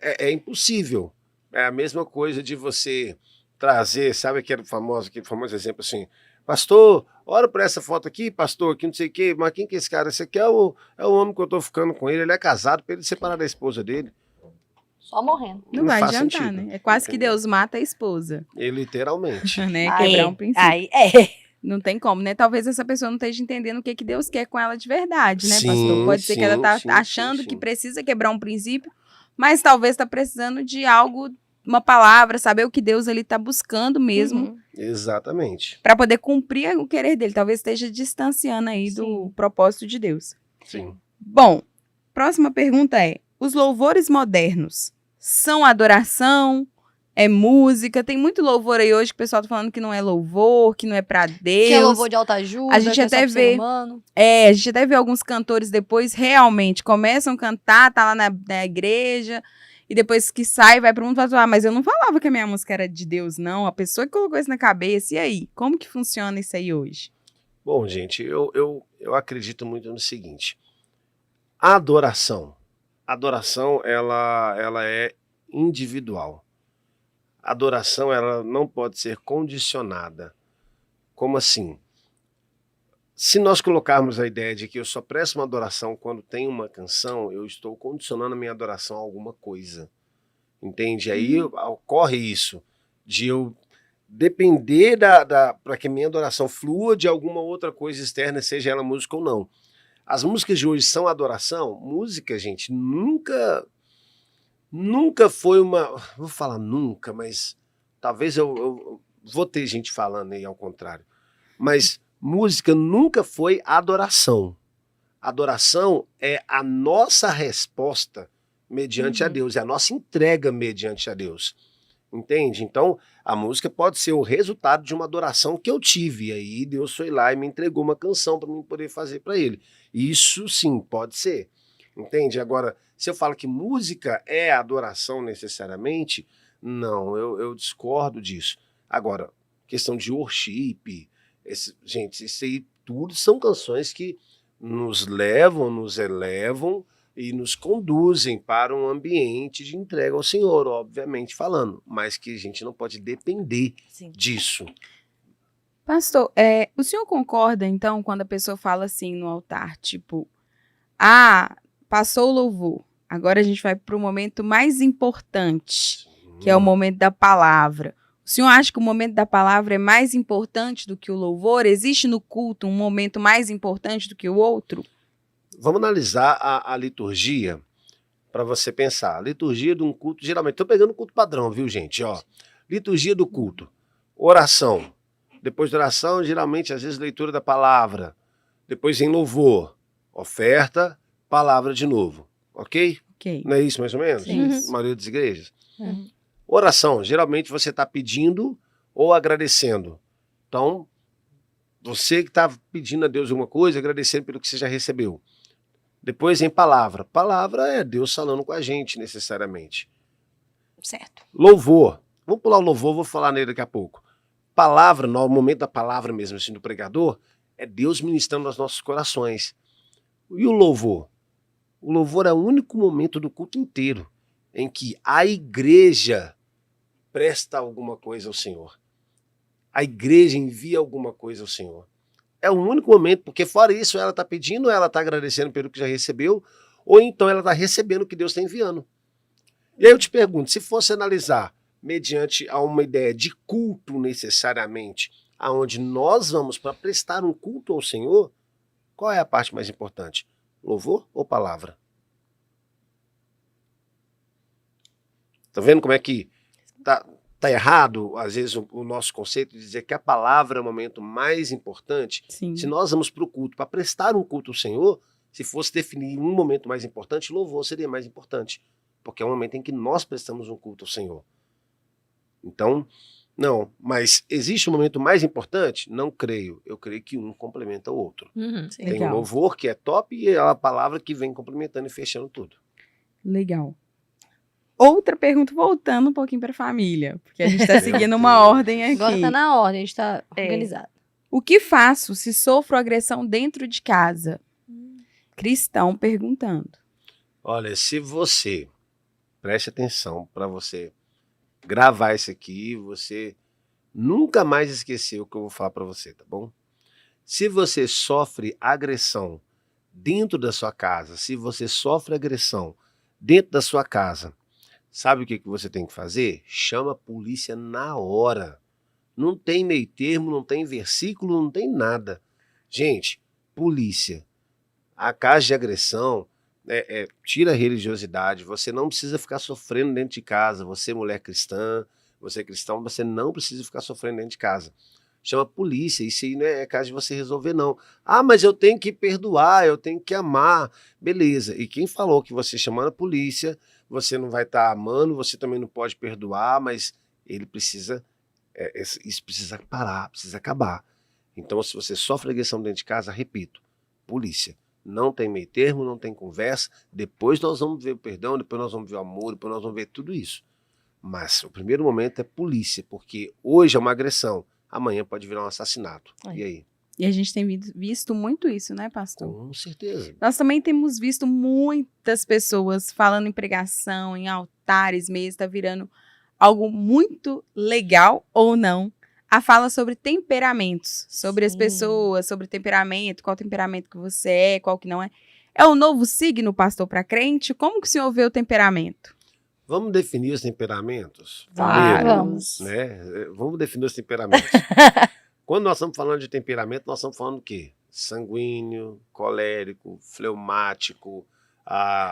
é impossível. É a mesma coisa de você trazer, sabe aquele famoso exemplo assim, pastor, olha para essa foto aqui, pastor, que não sei o quê, mas quem que é esse cara? Esse aqui é o homem que eu tô ficando com ele é casado, para ele separar da esposa dele. Só morrendo. Não Não vai faz adiantar, sentido, né? É quase que entendeu? Deus mata a esposa, E literalmente. né? Aí, Quebrar um princípio. Aí, Não tem como, né? Talvez essa pessoa não esteja entendendo o que Deus quer com ela de verdade, né, Sim, pastor? Pode ser que ela tá sim, achando sim. que precisa quebrar um princípio, mas talvez está precisando de algo, uma palavra, saber o que Deus ele tá buscando mesmo Uhum. Exatamente. para poder cumprir o querer dele. Talvez esteja distanciando aí do propósito de Deus. Sim. Bom, próxima pergunta é: os louvores modernos são adoração? É música? Tem muito louvor aí hoje que o pessoal tá falando que não é louvor, que não é pra Deus. Que é louvor de alta ajuda, A gente que é até só pro ser vê- humano. A gente até vê alguns cantores depois realmente começam a cantar, tá lá na igreja, e depois que sai, vai pro mundo e fala, mas eu não falava que a minha música era de Deus, não. A pessoa que colocou isso na cabeça, e aí? Como que funciona isso aí hoje? Bom, gente, eu acredito muito no seguinte. A adoração. A adoração, ela é individual. A adoração, ela não pode ser condicionada. Como assim? Se nós colocarmos a ideia de que eu só presto uma adoração quando tem uma canção, eu estou condicionando a minha adoração a alguma coisa. Entende? Aí ocorre isso, de eu depender para que a minha adoração flua de alguma outra coisa externa, seja ela música ou não. As músicas de hoje são adoração? Música, gente, nunca foi uma. Vou falar nunca, mas talvez eu vou ter gente falando aí ao contrário. Mas música nunca foi adoração. Adoração é a nossa resposta mediante a Deus, é a nossa entrega mediante a Deus. Entende? Então, a música pode ser o resultado de uma adoração que eu tive. E aí Deus foi lá e me entregou uma canção para mim poder fazer para ele. Isso sim, pode ser. Entende? Agora, se eu falo que música é adoração necessariamente, não, eu discordo disso. Agora, questão de worship, gente, isso aí tudo são canções que nos levam, nos elevam e nos conduzem para um ambiente de entrega ao Senhor, obviamente falando, mas que a gente não pode depender Sim. disso. Pastor, o senhor concorda, então, quando a pessoa fala assim no altar, tipo, passou o louvor, agora a gente vai para o momento mais importante, que é o momento da palavra. O senhor acha que o momento da palavra é mais importante do que o louvor? Existe no culto um momento mais importante do que o outro? Vamos analisar a liturgia para você pensar. A liturgia de um culto, geralmente, estou pegando o culto padrão, viu, gente? Ó, liturgia do culto, oração. Depois da oração, geralmente, às vezes, leitura da palavra. Depois em louvor, oferta, palavra de novo. Ok? Ok. Não é isso mais ou menos? Sim. A maioria das igrejas. Uhum. Oração, geralmente você está pedindo ou agradecendo. Então, você que está pedindo a Deus alguma coisa, agradecendo pelo que você já recebeu. Depois em palavra. Palavra é Deus falando com a gente, necessariamente. Certo. Louvor. Vamos pular o louvor, vou falar nele daqui a pouco. Palavra, no momento da palavra mesmo, assim, do pregador, é Deus ministrando aos nossos corações. E o louvor? O louvor é o único momento do culto inteiro em que a igreja presta alguma coisa ao Senhor. A igreja envia alguma coisa ao Senhor. É o único momento, porque fora isso ela está pedindo, ela está agradecendo pelo que já recebeu, ou então ela está recebendo o que Deus está enviando. E aí eu te pergunto, se fosse analisar mediante a uma ideia de culto necessariamente, aonde nós vamos para prestar um culto ao Senhor, qual é a parte mais importante? Louvor ou palavra? Tá vendo como é que tá errado, às vezes, o nosso conceito de dizer que a palavra é o momento mais importante? Sim. Se nós vamos para o culto, para prestar um culto ao Senhor, se fosse definir um momento mais importante, louvor seria mais importante, porque é o momento em que nós prestamos um culto ao Senhor. Então, não, mas existe um momento mais importante? Não creio. Eu creio que um complementa o outro. Uhum. Sim. Tem o Legal. louvor, que é top, e a palavra que vem complementando e fechando tudo. Legal. Outra pergunta, voltando um pouquinho para a família, porque a gente está Meu seguindo uma Deus. ordem aqui. Agora tá na ordem, a gente tá organizado. O que faço se sofro agressão dentro de casa? Cristão perguntando. Olha, se você, preste atenção para você gravar isso aqui, você nunca mais esquecer o que eu vou falar para você, tá bom? Se você sofre agressão dentro da sua casa, se você sofre agressão dentro da sua casa, sabe o que você tem que fazer? Chama a polícia na hora. Não tem meio termo, não tem versículo, não tem nada. Gente, polícia. A caso de agressão, tira a religiosidade. Você não precisa ficar sofrendo dentro de casa. Você, mulher cristã, você cristão, você não precisa ficar sofrendo dentro de casa. Chama a polícia. Isso aí não é caso de você resolver, não. Ah, mas eu tenho que perdoar, eu tenho que amar. Beleza. E quem falou que você chamando a polícia, você não vai estar amando, você também não pode perdoar, mas ele precisa... isso precisa parar, precisa acabar. Então, se você sofre agressão dentro de casa, repito, polícia. Não tem meio termo, não tem conversa. Depois nós vamos ver o perdão, depois nós vamos ver o amor, depois nós vamos ver tudo isso. Mas o primeiro momento é polícia, porque hoje é uma agressão, amanhã pode virar um assassinato. E aí? E a gente tem visto muito isso, né, pastor? Com certeza. Nós também temos visto muitas pessoas falando em pregação, em altares mesmo, está virando algo muito legal ou não. A fala sobre temperamentos, sobre as pessoas, sobre temperamento, qual temperamento que você é, qual que não é. É o novo signo, pastor, para crente? Como que o senhor vê o temperamento? Vamos definir os temperamentos? Vamos. Né? Vamos definir os temperamentos. Quando nós estamos falando de temperamento, nós estamos falando do quê? Sanguíneo, colérico, fleumático,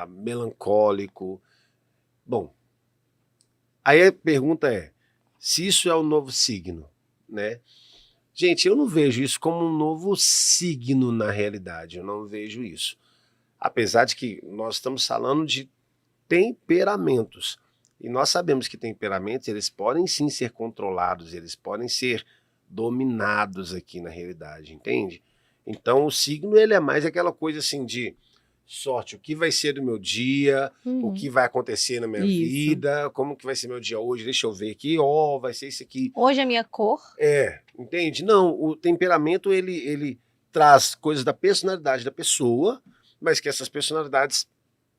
melancólico. Bom, aí a pergunta é, se isso é o novo signo, né? Gente, eu não vejo isso como um novo signo na realidade, eu não vejo isso. Apesar de que nós estamos falando de temperamentos, e nós sabemos que temperamentos, eles podem sim ser controlados, eles podem ser dominados aqui na realidade, entende? Então o signo, ele é mais aquela coisa assim de sorte, o que vai ser do meu dia, o que vai acontecer na minha vida, como que vai ser meu dia hoje, deixa eu ver aqui, vai ser isso aqui. Hoje é minha cor. Entende? Não, o temperamento, ele traz coisas da personalidade da pessoa, mas que essas personalidades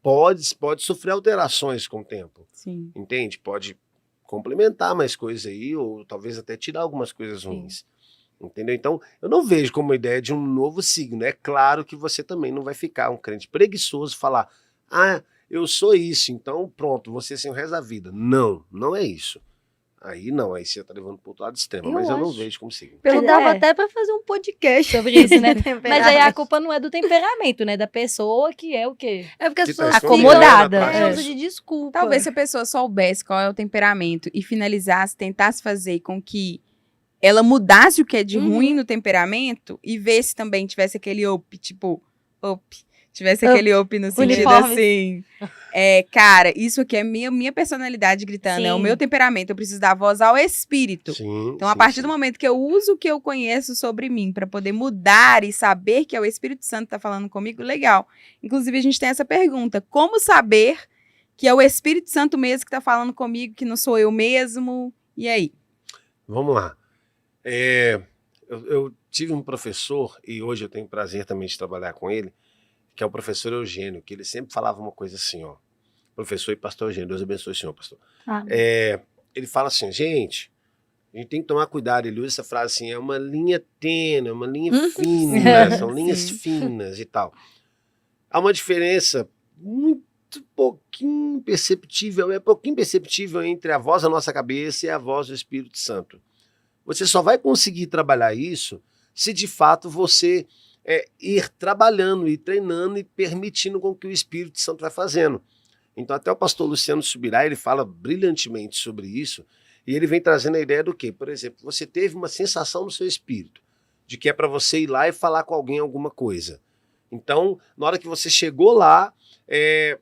pode sofrer alterações com o tempo. Sim. Entende? Pode complementar mais coisas aí, ou talvez até tirar algumas coisas ruins. Entendeu? Então, eu não vejo como a ideia de um novo signo. É claro que você também não vai ficar um crente preguiçoso falar, eu sou isso, então pronto, você sem o resto da vida. Não, não é isso. Aí não, aí você tá levando pro outro lado extremo, mas eu não vejo como signo. Dava até pra fazer um podcast sobre isso, né? Mas aí a culpa não é do temperamento, né? Da pessoa que é o quê? É porque as Que tá pessoas acomodada. usa de desculpa. Talvez se a pessoa soubesse qual é o temperamento e finalizasse, tentasse fazer com que ela mudasse o que é de ruim no temperamento e vesse também, tivesse aquele tivesse aquele no sentido Uniforme. assim, cara, isso aqui é minha personalidade gritando, é o meu temperamento, eu preciso dar voz ao espírito. Sim, Então, a partir do momento que eu uso o que eu conheço sobre mim para poder mudar e saber que é o Espírito Santo que tá falando comigo, legal. Inclusive, a gente tem essa pergunta, como saber que é o Espírito Santo mesmo que tá falando comigo, que não sou eu mesmo? E aí? Vamos lá. Eu tive um professor, e hoje eu tenho o prazer também de trabalhar com ele, que é o professor Eugênio, que ele sempre falava uma coisa assim, ó. Professor e pastor Eugênio, Deus abençoe o senhor, pastor. Ele fala assim, gente, a gente tem que tomar cuidado, ele usa essa frase assim, é uma linha tênue, é uma linha fina, são linhas finas e tal. Há uma diferença pouquinho perceptível entre a voz da nossa cabeça e a voz do Espírito Santo. Você só vai conseguir trabalhar isso se de fato você ir trabalhando, ir treinando e permitindo com que o Espírito Santo vai fazendo. Então até o pastor Luciano Subirá, ele fala brilhantemente sobre isso, e ele vem trazendo a ideia do quê? Por exemplo, você teve uma sensação no seu espírito, de que é para você ir lá e falar com alguém alguma coisa. Então, na hora que você chegou lá,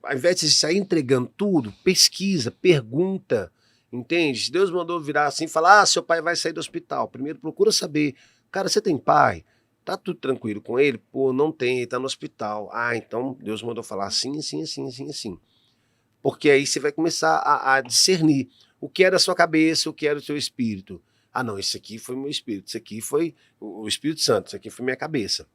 ao invés de sair entregando tudo, pesquisa, pergunta, entende? Se Deus mandou virar assim e falar, seu pai vai sair do hospital, primeiro procura saber, cara, você tem pai? Tá tudo tranquilo com ele? Pô, não tem, ele tá no hospital. Então Deus mandou falar assim, assim, assim, assim, assim. Porque aí você vai começar a discernir o que era a sua cabeça, o que era o seu espírito. Não, isso aqui foi meu espírito, isso aqui foi o Espírito Santo, isso aqui foi minha cabeça.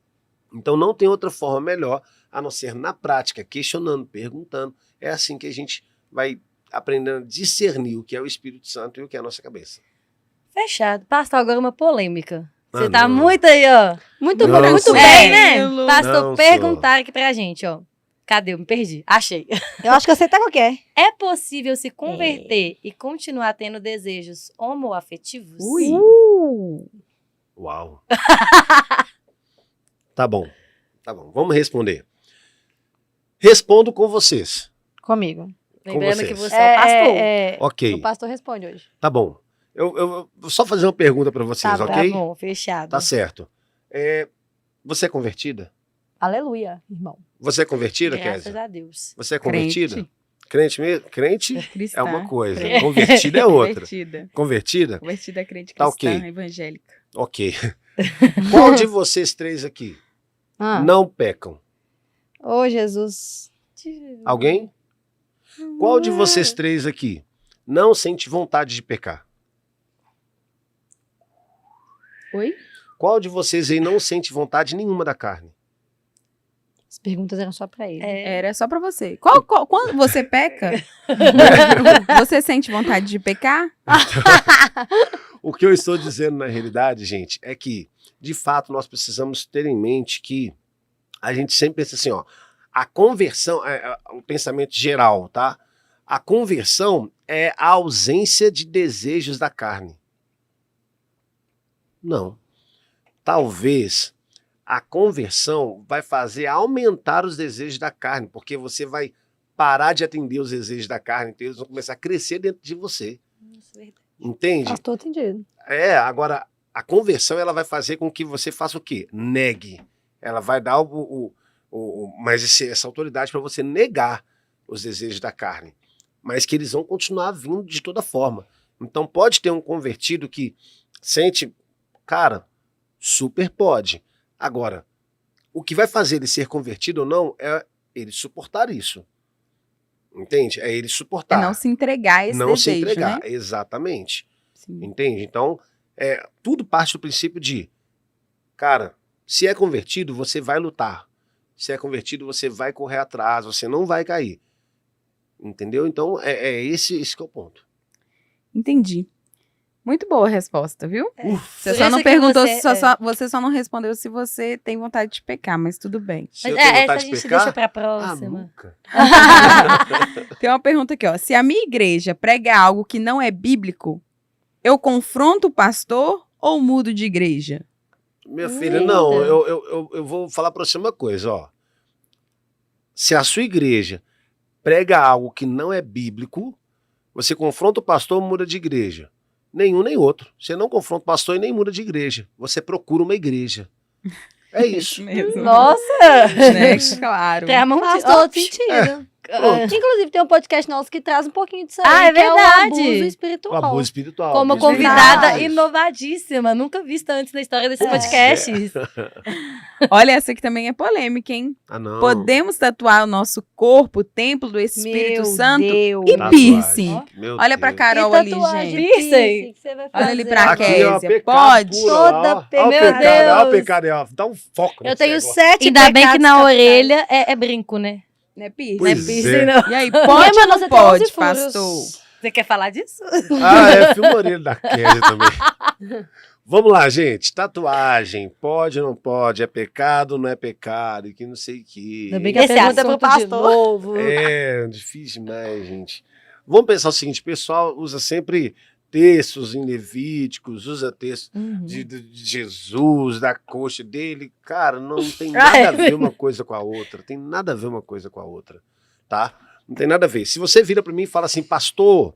Então não tem outra forma melhor a não ser na prática, questionando, perguntando. É assim que a gente vai aprendendo a discernir o que é o Espírito Santo e o que é a nossa cabeça. Fechado. Pastor, agora uma polêmica. Você Ah, tá não. muito aí, ó. Muito Não, muito sou. bem, né? Tranquilo. Pastor, Não, perguntaram aqui pra gente, ó. Cadê? Eu me perdi. Achei. Eu acho que eu sei até qual que é. É possível se converter e continuar tendo desejos homoafetivos? Ui. Uau. Tá bom. Vamos responder. Respondo com vocês. Comigo. Lembrando vocês. que você é o pastor. Ok, O pastor responde hoje. tá bom. Eu vou só fazer uma pergunta pra vocês, Tá ok? Tá bom, fechado. Tá certo. Você é convertida? Aleluia, irmão. Você é convertida, Graças Kézia? a Deus. Você é convertida? Crente. Crente mesmo? Crente Cristã. é uma coisa, Crente. convertida é outra. Convertida. Convertida? Convertida crente Tá cristã, ok. evangélica. Ok. Qual de vocês três aqui não pecam? Ô, Jesus. Alguém? Qual de vocês três aqui não sente vontade de pecar? Oi? Qual de vocês aí não sente vontade nenhuma da carne? As perguntas eram só pra ele. Era só pra você. Quando você peca, você sente vontade de pecar? O que eu estou dizendo na realidade, gente, é que, de fato, nós precisamos ter em mente que a gente sempre pensa assim, ó, a conversão, o pensamento geral, tá? A conversão é a ausência de desejos da carne. Não. Talvez a conversão vai fazer aumentar os desejos da carne, porque você vai parar de atender os desejos da carne, então eles vão começar a crescer dentro de você. Entende? Faz todo sentido. Agora, a conversão ela vai fazer com que você faça o quê? Negue. Ela vai dar essa autoridade para você negar os desejos da carne. Mas que eles vão continuar vindo de toda forma. Então pode ter um convertido que sente, cara, super pode. Agora, o que vai fazer ele ser convertido ou não é ele suportar isso. Entende? É ele suportar. É não se entregar a esse não desejo, se entregar, né? exatamente. Sim. Entende? Então, tudo parte do princípio de, cara, se é convertido, você vai lutar. Se é convertido, você vai correr atrás, você não vai cair. Entendeu? Então, esse que é o ponto. Entendi. Muito boa a resposta, viu? Você Por só isso não que perguntou, você- você só não respondeu se você tem vontade de pecar, mas tudo bem. Se Mas eu tenho essa a vontade de gente pecar, deixa pra ah, próxima. nunca. Tem uma pergunta aqui, ó. Se a minha igreja prega algo que não é bíblico, eu confronto o pastor ou mudo de igreja? Minha filha, não, eu vou falar pra você uma coisa, ó. Se a sua igreja prega algo que não é bíblico, você confronta o pastor ou muda de igreja. Nenhum nem outro. Você não confronta o pastor e nem muda de igreja. Você procura uma igreja. É isso. mesmo. Nossa! Né? Claro. Tem a mão Faz de... todo sentido. Pronto. Inclusive, tem um podcast nosso que traz um pouquinho disso aí. Ah, é que verdade. É o abuso O espiritual. abuso espiritual. Como abuso convidada espiritual. inovadíssima, nunca vista antes na história desse É. podcast. Olha, essa aqui também é polêmica, hein? Ah, não. Podemos tatuar o nosso corpo, o templo do Espírito Meu Santo? Deus. E Tatuagem. piercing? Meu Olha pra Deus. Carol E ali, tatuagem, gente. Piercing? O que você vai Olha ali fazer? pra Aqui, ó, Kézia. pecado Pode? puro, Toda ó. Ó o pecado. pecado, ó o Deus. pecado aí, ó. Dá um foco Eu nesse tenho negócio. 7 Ainda bem que pecados na capitais. orelha é brinco, né? Não é piercing? Pois Não é é. piercing, não. E aí, Minha pode irmã, ou você não tem 11 pode, furos. pastor? Você quer falar disso? Filme orelha da Kézia também. Vamos lá, gente. Tatuagem, pode ou não pode? É pecado ou não é pecado? E que não sei o que. Ainda bem que Esse a pergunta é pro assunto de pastor. novo. É difícil demais, gente. Vamos pensar o seguinte: o pessoal usa sempre textos em Levíticos, usa textos Uhum. de Jesus, da coxa dele. Cara, não tem nada a ver uma coisa com a outra. Tem nada a ver uma coisa com a outra, tá? Não tem nada a ver. Se você vira pra mim e fala assim, pastor,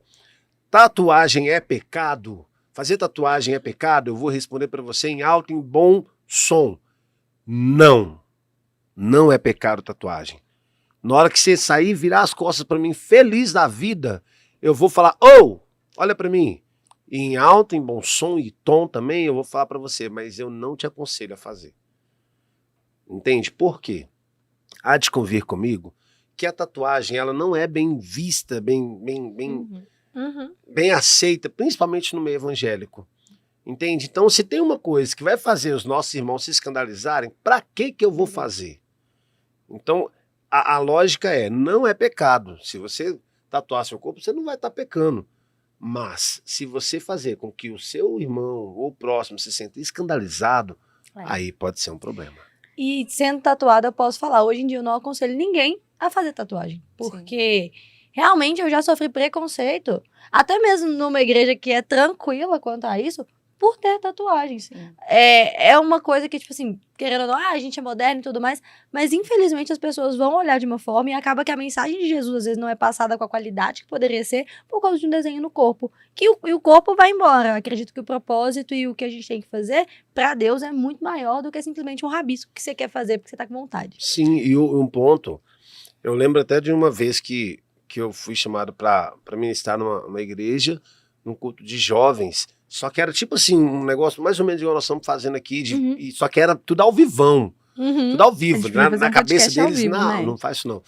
tatuagem é pecado? Fazer tatuagem é pecado? Eu vou responder pra você em alto e em bom som. Não. Não é pecado tatuagem. Na hora que você sair e virar as costas pra mim feliz da vida, eu vou falar, olha pra mim. E em alto, em bom som e tom também, eu vou falar pra você, mas eu não te aconselho a fazer. Entende? Por quê? Há de convir comigo que a tatuagem ela não é bem vista, bem aceita, principalmente no meio evangélico. Entende? Então, se tem uma coisa que vai fazer os nossos irmãos se escandalizarem, pra que eu vou fazer? Então, a lógica não é pecado. Se você tatuar seu corpo, você não vai estar pecando. Mas, se você fazer com que o seu irmão ou o próximo se sinta escandalizado, aí pode ser um problema. E sendo tatuada, eu posso falar, hoje em dia eu não aconselho ninguém a fazer tatuagem. Porque realmente eu já sofri preconceito, até mesmo numa igreja que é tranquila quanto a isso, por ter tatuagens. Sim. É uma coisa que, tipo assim, querendo ou não, a gente é moderno e tudo mais, mas infelizmente as pessoas vão olhar de uma forma e acaba que a mensagem de Jesus às vezes não é passada com a qualidade que poderia ser por causa de um desenho no corpo. E o corpo vai embora. Eu acredito que o propósito e o que a gente tem que fazer pra Deus é muito maior do que simplesmente um rabisco que você quer fazer porque você tá com vontade. Sim, e um ponto, eu lembro até de uma vez que eu fui chamado para ministrar numa igreja, num culto de jovens, só que era tipo assim, um negócio mais ou menos igual nós estamos fazendo aqui, só que era tudo ao vivão, tudo ao vivo, A gente podia fazer na um cabeça podcast ao deles, vivo, não, né? não faz isso não.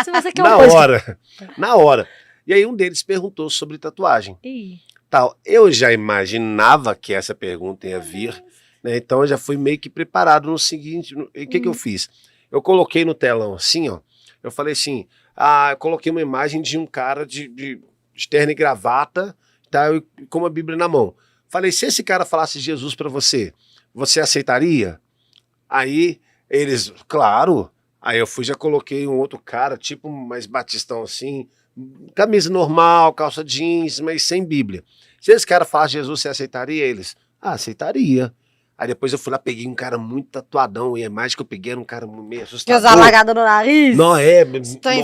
Se você quer Na coisa. hora, na hora. E aí um deles perguntou sobre tatuagem. Ih, Tal. Eu já imaginava que essa pergunta ia vir, né? Então eu já fui meio que preparado no seguinte, e o que eu fiz? Eu coloquei no telão assim, ó, eu falei assim, eu coloquei uma imagem de um cara de terno e gravata, tá, com uma Bíblia na mão. Falei, se esse cara falasse Jesus pra você, você aceitaria? Aí eles, claro. Aí eu já coloquei um outro cara, tipo mais batistão assim, camisa normal, calça jeans, mas sem Bíblia. Se esse cara falasse Jesus, você aceitaria? Eles, aceitaria. Aí depois eu fui lá, peguei um cara muito tatuadão, e a imagem que eu peguei era um cara meio que assustador. usar lagada no nariz. Não,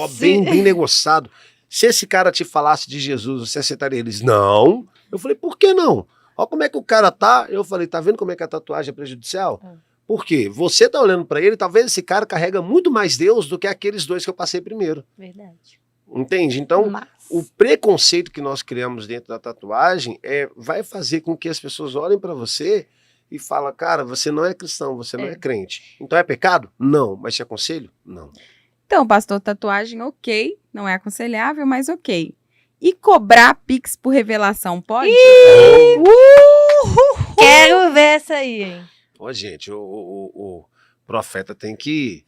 Assim. bem negociado. Se esse cara te falasse de Jesus, você aceitaria? Eles, não. Eu falei, por que não? Olha como é que o cara tá. Eu falei, tá vendo como é que a tatuagem é prejudicial? Por quê? Você tá olhando pra ele, talvez esse cara carrega muito mais Deus do que aqueles dois que eu passei primeiro. Verdade. Entende? Então, Mas... o preconceito que nós criamos dentro da tatuagem vai fazer com que as pessoas olhem pra você e falem, cara, você não é cristão, você não é crente. Então é pecado? Não. Mas te aconselho? Não. Então, pastor, tatuagem, ok. Não é aconselhável, mas ok. E cobrar Pix por revelação, pode? Quero ver essa aí, hein? Ó, gente, o profeta tem que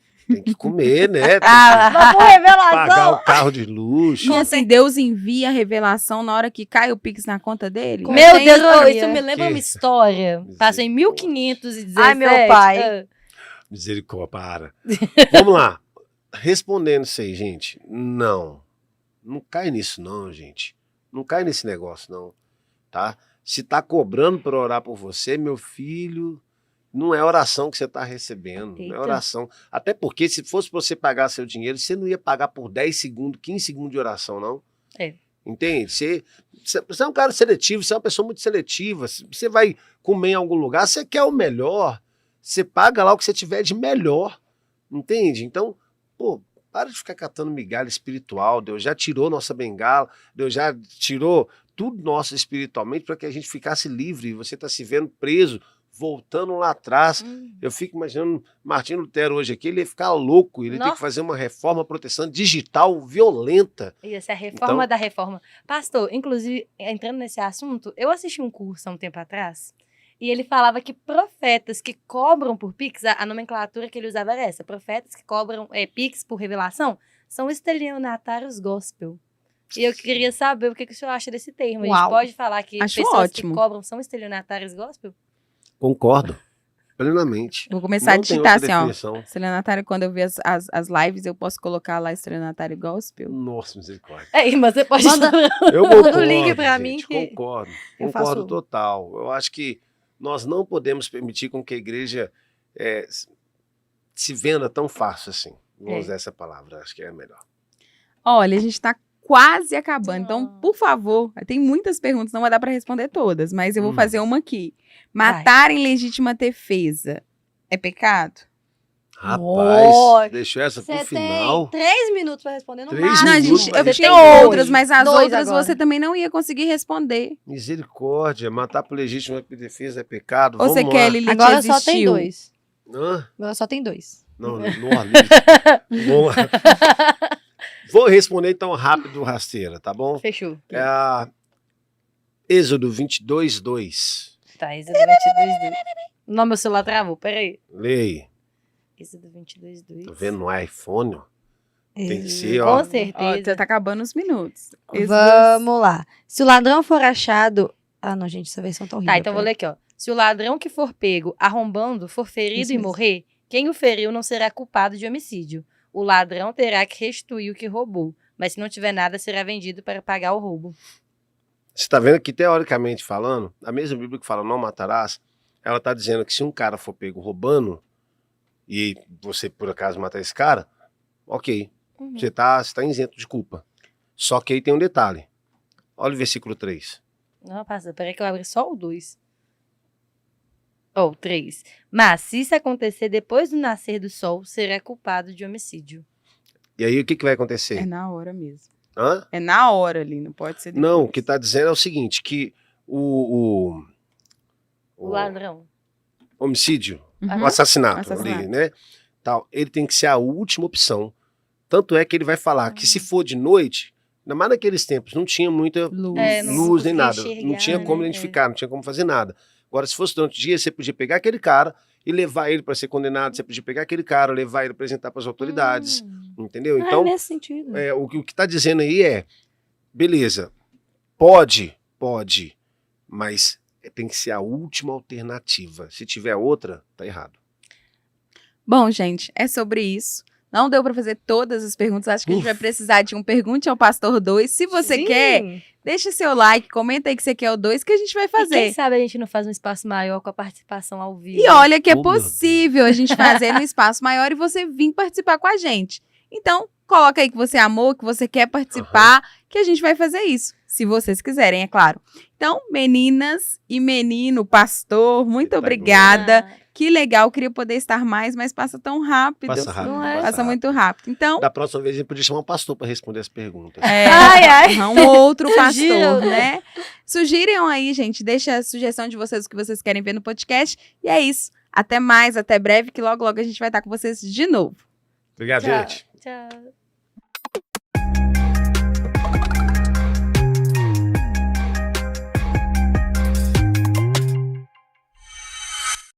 comer, né? Tem que Vamos revelação. pagar o carro de luxo. E assim, Deus envia a revelação na hora que cai o Pix na conta dele? Com Meu tem Deus, história. isso me lembra Que? uma história. Passou em Misericórdia. 1517. Ai, meu pai. Ah, Misericórdia, para. Vamos lá. Respondendo isso aí, gente. Não. Não cai nisso, não, gente. Não cai nesse negócio, não. Tá? Se tá cobrando para orar por você, meu filho, não é oração que você tá recebendo. Não é Eita. oração. Até porque, se fosse pra você pagar seu dinheiro, você não ia pagar por 10 segundos, 15 segundos de oração, não. É. Entende? Você é um cara seletivo, você é uma pessoa muito seletiva. Se você vai comer em algum lugar, você quer o melhor. Você paga lá o que você tiver de melhor. Entende? Então, pô, para de ficar catando migalha espiritual. Deus já tirou nossa bengala, Deus já tirou tudo nosso espiritualmente para que a gente ficasse livre. Você está se vendo preso, voltando lá atrás. Eu fico imaginando Martinho Lutero hoje aqui, ele ia ficar louco, ele ia ter Nossa. que fazer uma reforma protestante digital violenta. Essa é a reforma Então- da reforma. Pastor, inclusive, entrando nesse assunto, eu assisti um curso há um tempo atrás e ele falava que profetas que cobram por Pix, a nomenclatura que ele usava era essa, profetas que cobram Pix por revelação, são estelionatários gospel. E eu queria saber o que o senhor acha desse termo. A gente Uau. pode falar que Acho pessoas ótimo. que cobram são estelionatários gospel? Concordo, plenamente. Vou começar a Não tem digitar outra assim, ó. definição. Estelionatário, quando eu ver as lives, eu posso colocar lá estelionatário gospel. Nossa, misericórdia. Mas você pode... Manda- Eu Manda um concordo, link pra gente, mim que concordo. eu Concordo faço- total. Eu acho que nós não podemos permitir com que a igreja se venda tão fácil assim. Vamos usar essa palavra, acho que é melhor. Olha, a gente tá quase acabando. Então, por favor, tem muitas perguntas, não vai dar para responder todas, mas eu vou fazer uma aqui. Matar em legítima defesa é pecado? Rapaz, Nossa, deixou essa pro Você final. tem 3 minutos pra responder no 3 máximo. Não, a minutos, gente, mas eu você tinha tem outras, dois. mas as Dois outras agora. você também não ia conseguir responder. Misericórdia, matar por legítima defesa é pecado. Ou você Vamos quer lá. Lilith Agora só tem existiu? 2. Hã? Agora só tem 2. Não, Vamos lá. Vou responder então rápido, rasteira, tá bom? Fechou. Êxodo 22, 2. Tá, Êxodo 22, 2. Não, meu celular travou, peraí. Leia. Êxodo 22, 2. Tá vendo no iPhone? Ó? Tem que ser, Com ó. Ó, certeza. já tá acabando os minutos. Vamos lá. Se o ladrão for achado... Ah, não, gente, essa versão tá horrível. Tá, então vou ler aqui, ó. Se o ladrão que for pego arrombando for ferido Isso e mesmo. morrer, quem o feriu não será culpado de homicídio. o ladrão terá que restituir o que roubou, mas se não tiver nada, será vendido para pagar o roubo. Você está vendo que, teoricamente falando, a mesma Bíblia que fala não matarás, ela está dizendo que se um cara for pego roubando e você, por acaso, matar esse cara, ok, você está isento de culpa. Só que aí tem um detalhe. Olha o versículo 3. Não, pastor, peraí que eu abri só o 2. Ou 3. Mas, se isso acontecer depois do nascer do sol, será culpado de homicídio. E aí o que vai É acontecer? na hora mesmo. Hã? É na hora ali, não pode ser depois. Não, o que está dizendo é o seguinte, que o Ladrão. homicídio, Uhum. o assassinato, Assassinato. ali, né? Tal, ele tem que ser a última opção. Tanto é que ele vai falar que se for de noite, ainda mais naqueles tempos, não tinha muita Luz. não luz nem conseguia nada. Não enxergar, tinha como né? identificar, não tinha como fazer nada. Agora, se fosse durante o dia, você podia pegar aquele cara e levar ele para ser condenado, você podia pegar aquele cara, levar ele apresentar para as autoridades, entendeu? Ah, é Então, nesse sentido. o que está dizendo aí é, beleza, pode, mas tem que ser a última alternativa. Se tiver outra, tá errado. Bom, gente, é sobre isso. Não deu pra fazer todas as perguntas. Acho que a gente vai precisar de um Pergunte ao Pastor 2. Se você Sim. quer, deixa seu like, comenta aí que você quer o 2 que a gente vai E quem fazer. sabe a gente não faz um espaço maior com a participação ao vivo. E olha que é Oh, meu possível a gente fazer no espaço maior e você vir participar com a gente. Então, coloca aí que você amou, que você quer participar, que a gente vai fazer isso. Se vocês quiserem, é claro. Então, meninas e menino, pastor, muito Eita, obrigada. Ah, Que legal, queria poder estar mais, mas passa tão rápido. Passa rápido. Não é? Passa muito rápido. Então, Da próxima vez a gente podia chamar um pastor para responder as perguntas. Ai. um outro pastor, Sugiram. né? Sugiram aí, gente. Deixa a sugestão de vocês, o que vocês querem ver no podcast. E é isso. Até mais, até breve, que logo, logo a gente vai estar com vocês de novo. Obrigado, Tchau. gente. Tchau.